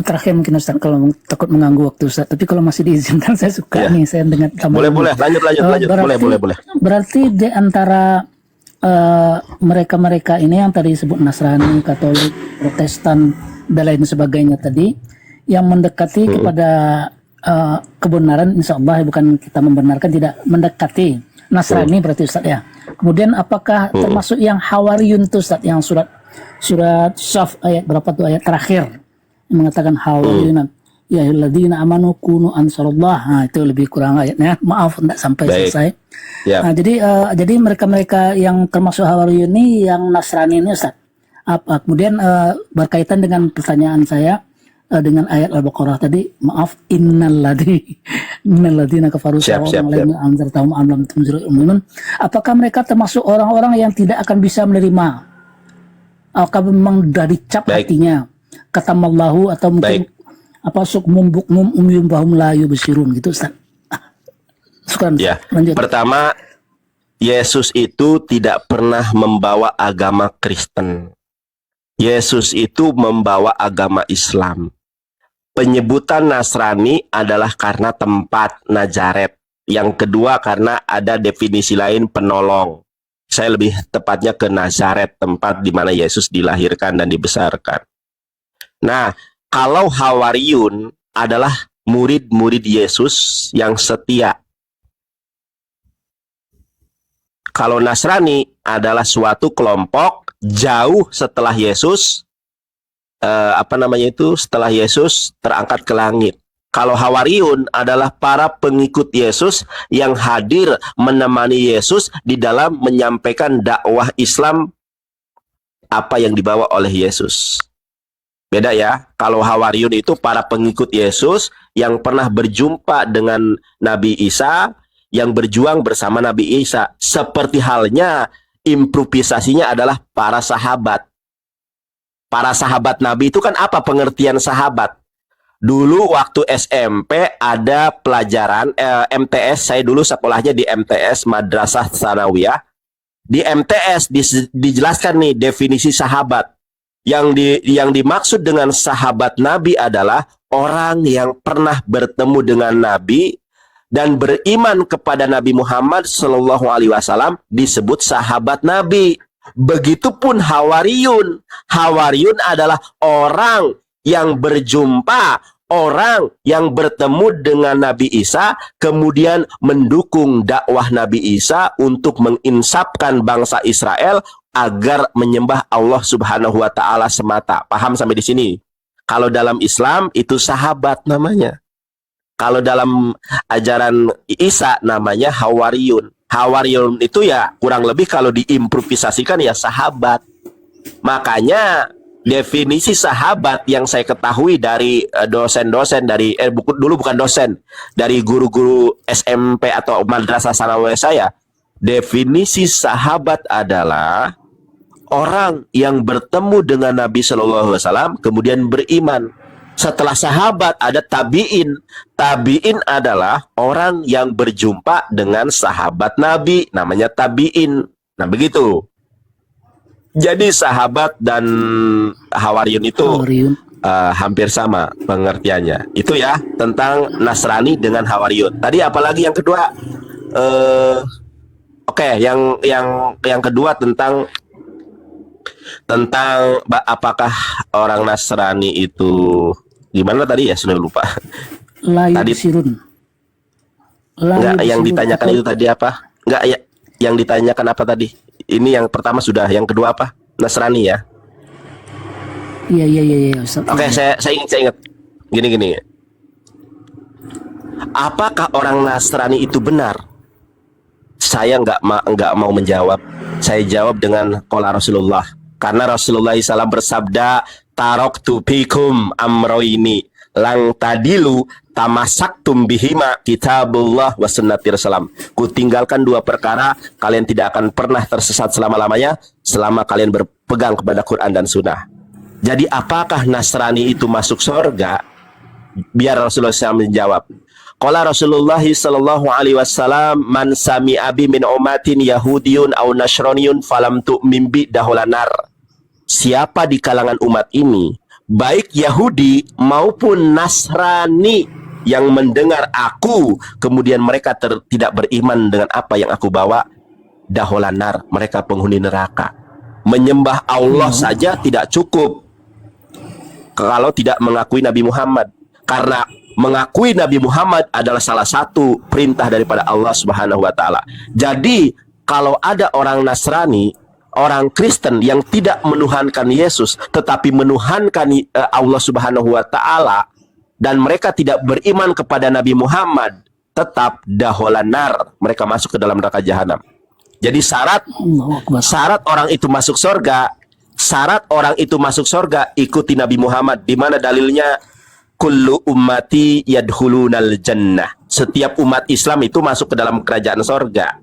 Terakhir mungkin Ustaz, kalau takut mengganggu waktu Ustaz, tapi kalau masih diizinkan saya suka Iya. nih saya dengan Boleh, lanjut. Boleh. Berarti di antara mereka-mereka ini yang tadi disebut Nasrani, Katolik, Protestan dan lain sebagainya tadi yang mendekati kepada kebenaran, insya Allah bukan kita membenarkan, tidak mendekati Nasrani berarti Ustaz ya. Kemudian apakah termasuk yang Hawariyun itu Ustaz, yang surat Shaf ayat berapa tuh, ayat terakhir yang mengatakan Hawariyun ya alladzina amanu kunu ansarullah. Nah, itu lebih kurang ayatnya. Maaf tidak sampai Baik. selesai. Ya. Nah, jadi mereka-mereka yang termasuk Hawariyun ini yang Nasrani ini Ustaz. Kemudian berkaitan dengan pertanyaan saya dengan ayat Al-Baqarah tadi, maaf, innalladzina kafaru Siap. anzartahum am lam tunzir yu'minun. Apakah mereka termasuk orang-orang yang tidak akan bisa menerima? Apakah memang dari cap Baik. hatinya? Katamallahu atau mungkin sukmum bukmum umyum bahum la yubsirun gitu Ustaz. Syukran. Ya. Lanjut. Pertama, Yesus itu tidak pernah membawa agama Kristen. Yesus itu membawa agama Islam. Penyebutan Nasrani adalah karena tempat Nazaret. Yang kedua karena ada definisi lain penolong. Saya lebih tepatnya ke Nazaret, tempat di mana Yesus dilahirkan dan dibesarkan. Nah, kalau Hawariyun adalah murid-murid Yesus yang setia. Kalau Nasrani adalah suatu kelompok jauh setelah Yesus, setelah Yesus terangkat ke langit. Kalau Hawariyun adalah para pengikut Yesus yang hadir menemani Yesus di dalam menyampaikan dakwah Islam apa yang dibawa oleh Yesus. Beda ya, kalau Hawariyun itu para pengikut Yesus yang pernah berjumpa dengan Nabi Isa, yang berjuang bersama Nabi Isa. Seperti halnya improvisasinya adalah para sahabat. Para sahabat Nabi itu kan apa pengertian sahabat? Dulu waktu SMP ada pelajaran MTS, saya dulu sekolahnya di MTS, Madrasah Tsanawiyah. Di MTS dijelaskan nih definisi sahabat. Yang dimaksud dengan sahabat Nabi adalah orang yang pernah bertemu dengan Nabi dan beriman kepada Nabi Muhammad Shallallahu Alaihi Wasallam disebut sahabat Nabi. Begitupun Hawariyun. Hawariyun adalah orang yang berjumpa, orang yang bertemu dengan Nabi Isa, kemudian mendukung dakwah Nabi Isa untuk menginsafkan bangsa Israel agar menyembah Allah Subhanahu wa Ta'ala semata. Paham sampai di sini? Kalau dalam Islam itu sahabat namanya. Kalau dalam ajaran Isa namanya Hawariyun. Hawariyun itu ya kurang lebih kalau diimprovisasikan ya sahabat. Makanya definisi sahabat yang saya ketahui dari dosen-dosen dari dulu bukan dosen, dari guru-guru SMP atau madrasah sanawiyah saya, definisi sahabat adalah orang yang bertemu dengan Nabi Shallallahu Alaihi Wasallam kemudian beriman. Setelah sahabat ada tabiin. Tabiin adalah orang yang berjumpa dengan sahabat Nabi, namanya tabiin. Nah begitu. Jadi sahabat dan Hawariyun itu hampir sama pengertiannya. Itu ya tentang Nasrani dengan Hawariyun. Tadi apalagi yang kedua? Oke, yang kedua tentang apakah orang Nasrani itu gimana tadi ya, sudah lupa. Tadi enggak, yang ditanyakan itu tadi apa? Enggak ya, yang ditanyakan apa tadi? Ini yang pertama sudah, yang kedua apa? Nasrani ya. Iya Ustaz. Oke, saya ingat. Gini. Apakah orang Nasrani itu benar? Saya nggak mau menjawab. Saya jawab dengan qala Rasulullah. Karena Rasulullah SAW bersabda, taraktu fikum amroini lang tadilu tamasaktum bihima kitabullah wa sunnati Rasulullah. Ku tinggalkan dua perkara, kalian tidak akan pernah tersesat selama-lamanya selama kalian berpegang kepada Quran dan Sunnah. Jadi apakah Nasrani itu masuk surga? Biar Rasulullah SAW menjawab. Qala Rasulullah sallallahu alaihi wasallam, man sami'a bi min ummatin yahudiyun aw nasraniyun falam tu'min bi dahulanar. Siapa di kalangan umat ini, baik Yahudi maupun Nasrani, yang mendengar aku kemudian mereka tidak beriman dengan apa yang aku bawa, dahulanar, mereka penghuni neraka. Menyembah Allah saja tidak cukup kalau tidak mengakui Nabi Muhammad, karena mengakui Nabi Muhammad adalah salah satu perintah daripada Allah Subhanahu wa taala. Jadi, kalau ada orang Nasrani, orang Kristen yang tidak menuhankan Yesus tetapi menuhankan Allah Subhanahu wa taala, dan mereka tidak beriman kepada Nabi Muhammad, tetap daholanar, mereka masuk ke dalam neraka jahanam. Jadi syarat orang itu masuk surga, ikuti Nabi Muhammad. Di mana dalilnya? Kullu ummati yadkhulunal jannah. Setiap umat Islam itu masuk ke dalam kerajaan surga.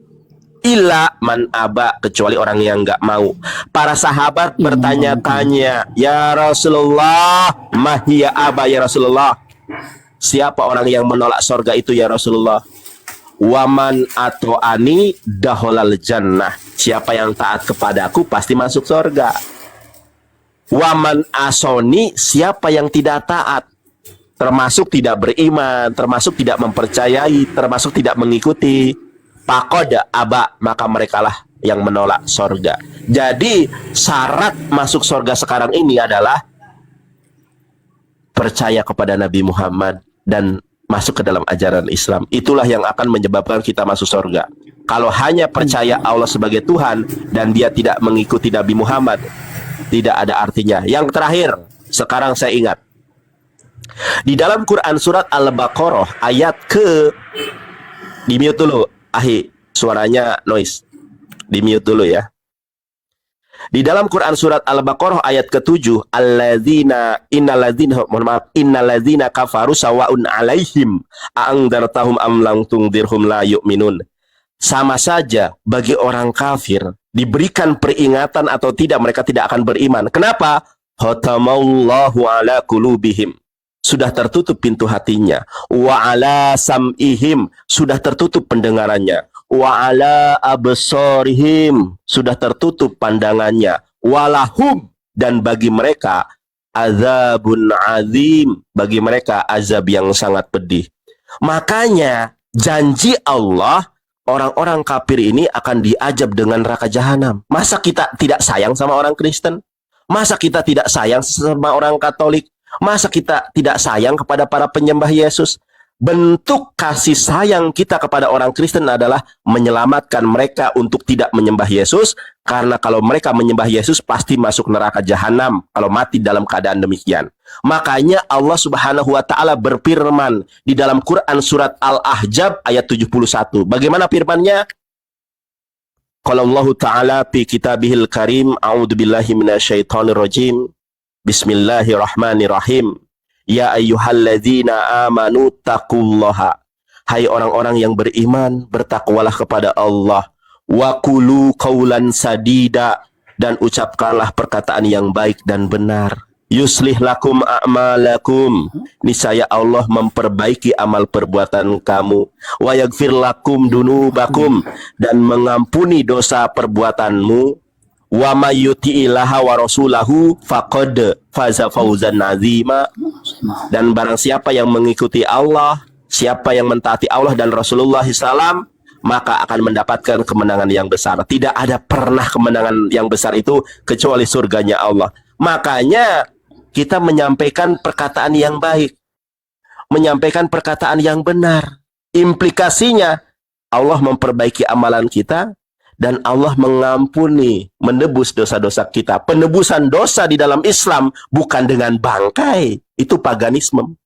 Illa man aba, kecuali orang yang enggak mau. Para sahabat bertanya-tanya, ya Rasulullah, mahiya aba ya Rasulullah. Siapa orang yang menolak surga itu ya Rasulullah? Waman ato'ani daholal jannah. Siapa yang taat kepadaku pasti masuk surga. Waman asoni, siapa yang tidak taat, termasuk tidak beriman, termasuk tidak mempercayai, termasuk tidak mengikuti, pakoda aba, maka merekalah yang menolak surga. Jadi syarat masuk surga sekarang ini adalah percaya kepada Nabi Muhammad dan masuk ke dalam ajaran Islam. Itulah yang akan menyebabkan kita masuk surga. Kalau hanya percaya Allah sebagai Tuhan dan dia tidak mengikuti Nabi Muhammad, tidak ada artinya. Yang terakhir, sekarang saya ingat, di dalam Quran surat Al-Baqarah ayat di mute dulu, Ahi, suaranya noise. Di mute dulu ya. Di dalam Quran surat Al-Baqarah ayat ke-7, innalladzina kafaru sawaun alaihim a'angdartahum am lam tungdirhum la yu'minun. Sama saja bagi orang kafir, diberikan peringatan atau tidak, mereka tidak akan beriman. Kenapa? Khatamallahu ala qulubihim. Sudah tertutup pintu hatinya. Wa ala sam'ihim, sudah tertutup pendengarannya. Wa ala absarihim, sudah tertutup pandangannya. Walahum, dan bagi mereka azabun azim, bagi mereka azab yang sangat pedih. Makanya janji Allah, orang-orang kafir ini akan diazab dengan neraka jahanam. Masa kita tidak sayang sama orang Kristen? Masa kita tidak sayang sama orang Katolik? Masa kita tidak sayang kepada para penyembah Yesus? Bentuk kasih sayang kita kepada orang Kristen adalah menyelamatkan mereka untuk tidak menyembah Yesus, karena kalau mereka menyembah Yesus pasti masuk neraka jahanam kalau mati dalam keadaan demikian. Makanya Allah Subhanahu wa taala berfirman di dalam Quran surat Al-Ahzab ayat 71. Bagaimana firman-Nya? Qala Allah taala fi kitabihil karim, a'udzubillahi minasyaitonir rajim. Bismillahirrahmanirrahim. Ya ayyuhalladzina amanu taqullaha. Hai orang-orang yang beriman, bertakwalah kepada Allah. Wa qulu qaulan sadida, dan ucapkanlah perkataan yang baik dan benar. Yuslih lakum a'malakum, niscaya Allah memperbaiki amal perbuatan kamu. Wa yaghfir lakum dunubakum, dan mengampuni dosa perbuatanmu. Wa may yuti'illaha wa rasulahu faqad faza fawzan azima. Dan barang siapa yang mengikuti Allah, siapa yang mentaati Allah dan Rasulullah SAW, maka akan mendapatkan kemenangan yang besar. Tidak ada pernah kemenangan yang besar itu kecuali surganya Allah. Makanya kita menyampaikan perkataan yang baik, menyampaikan perkataan yang benar. Implikasinya Allah memperbaiki amalan kita, dan Allah mengampuni, menebus dosa-dosa kita. Penebusan dosa di dalam Islam bukan dengan bangkai, itu paganisme.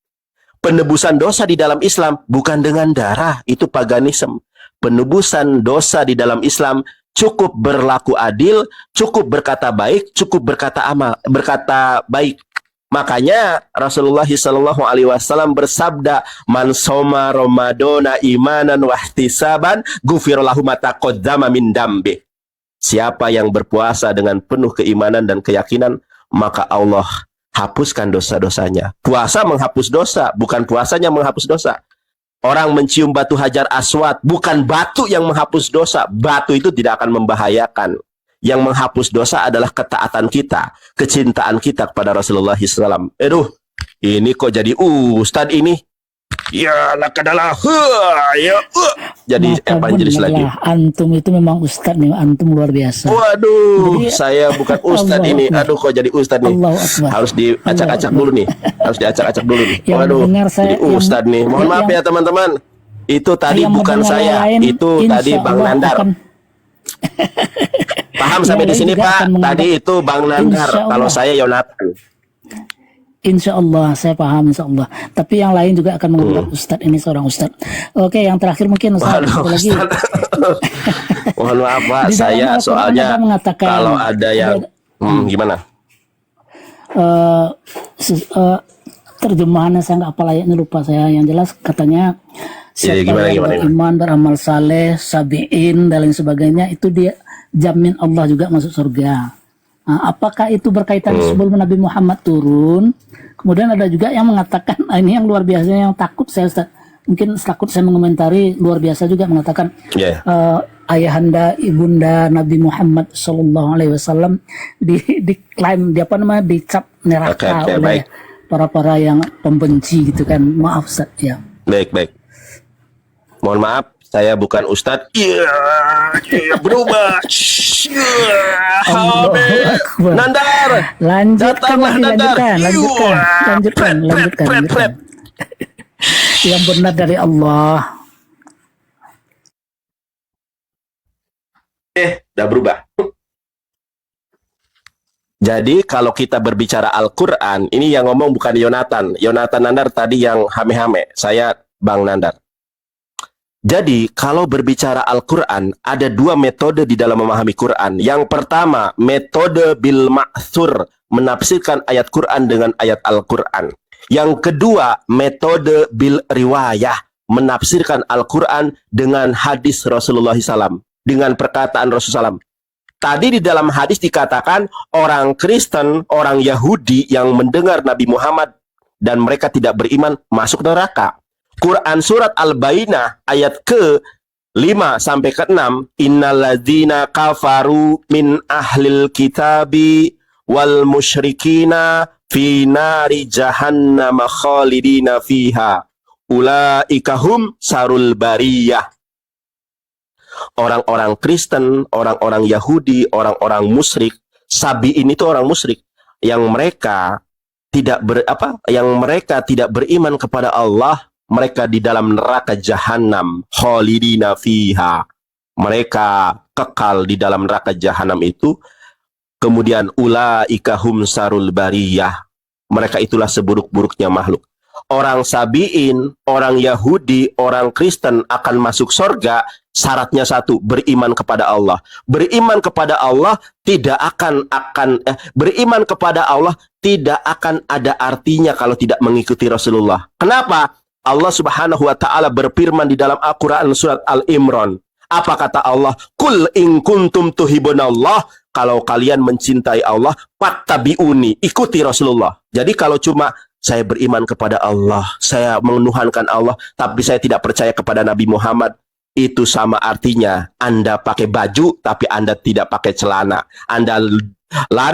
Penebusan dosa di dalam Islam bukan dengan darah, itu paganisme. Penebusan dosa di dalam Islam cukup berlaku adil, cukup berkata baik, cukup berkata baik. Makanya Rasulullah SAW bersabda, man soma Ramadana imanan wahtisaban ghufira lahu ma taqaddama min dambi. Siapa yang berpuasa dengan penuh keimanan dan keyakinan, maka Allah hapuskan dosa-dosanya. Puasa menghapus dosa, bukan puasanya menghapus dosa. Orang mencium batu hajar aswad, bukan batu yang menghapus dosa. Batu itu tidak akan membahayakan. Yang menghapus dosa adalah ketaatan kita, kecintaan kita kepada Rasulullah SAW. Ini kok jadi ustad ini? Ya, lakadalah. Ya, jadi Maka apa jenis lagi? benarlah, antum itu memang ustad nih, antum luar biasa. Waduh, Jadi, saya bukan ustad Allah ini. Akbar. Aduh, kok jadi ustad nih? Allahu Akbar. Harus diacak-acak Allahu dulu nih. Harus diacak-acak dulu nih. Yang Waduh, mendengar saya- jadi ustad nih. Mohon maaf ya teman-teman. Itu tadi Yang bukan mendengar saya. lain, Itu insya tadi Bang Allah Nandar. akan- Paham sampai yang di lain sini juga Pak? akan menganggap- Tadi itu Bang Nandar. Insya Kalau Allah. saya Yonatan. Insya Allah, saya paham insya Allah. Tapi yang lain juga akan menganggap Ustadz ini seorang Ustadz. Oke, yang terakhir mungkin Ustadz, Waduh, satu lagi. Ustad. Mohon maaf Pak, Di dalam saya Al-Quran soalnya ada mengatakan- kalau ada yang gimana? Terjemahannya saya nggak hafal ayatnya, lupa saya. Yang jelas katanya siapa gimana, yang gimana? beriman, beramal saleh, sabiin dan lain sebagainya, itu dia jamin Allah juga masuk surga. Nah, apakah itu berkaitan sebelum Nabi Muhammad turun? Kemudian ada juga yang mengatakan, ini yang luar biasa, yang takut saya Ustaz. Mungkin takut saya mengomentari, luar biasa juga mengatakan Ya. ayahanda ibunda Nabi Muhammad SAW diklaim dicap neraka Oke, oleh baik. para yang pembenci gitu kan. Maaf Ustaz ya. Baik. Mohon maaf, saya bukan Ustadz. Iya, berubah. Allahu Akbar. Nandar. Lanjutkan Datanglah, lagi, Nandar. lanjutkan. Pret. Yang benar dari Allah. Udah berubah. Jadi kalau kita berbicara Al-Quran, ini yang ngomong bukan Yonatan. Yonatan Nandar tadi yang hame-hame. Saya Bang Nandar. Jadi kalau berbicara Al-Quran, ada dua metode di dalam memahami Quran. Yang pertama, metode bil ma'thur, menafsirkan ayat Quran dengan ayat Al-Quran. Yang kedua, metode bil riwayah, menafsirkan Al-Quran dengan hadis Rasulullah SAW, dengan perkataan Rasulullah SAW. Tadi di dalam hadis dikatakan orang Kristen, orang Yahudi yang mendengar Nabi Muhammad dan mereka tidak beriman masuk neraka. Quran surat Al-Bayyinah ayat ke-5 sampai ke-6, innalladzina kafaru min ahlil kitabi wal musyrikina fi nari jahannam khalidina fiha ulaika hum sarul bariyah. Orang-orang Kristen, orang-orang Yahudi, orang-orang musyrik, sabiin itu orang musyrik yang mereka tidak beriman kepada Allah, mereka di dalam neraka jahanam, khalidina fiha. Mereka kekal di dalam neraka jahanam itu. Kemudian ulaika hum sarul bariyah. Mereka itulah seburuk-buruknya makhluk. Orang sabiin, orang Yahudi, orang Kristen akan masuk surga. Syaratnya satu, beriman kepada Allah. Beriman kepada Allah tidak beriman kepada Allah tidak akan ada artinya kalau tidak mengikuti Rasulullah. Kenapa? Allah Subhanahu wa taala berfirman di dalam Al-Qur'an surat Al-Imran. Apa kata Allah? Kul in kuntum tuhibunallah, kalau kalian mencintai Allah, fattabi'uni, ikuti Rasulullah. Jadi kalau cuma saya beriman kepada Allah, saya menuhankan Allah, tapi saya tidak percaya kepada Nabi Muhammad, itu sama artinya Anda pakai baju tapi Anda tidak pakai celana. Anda lari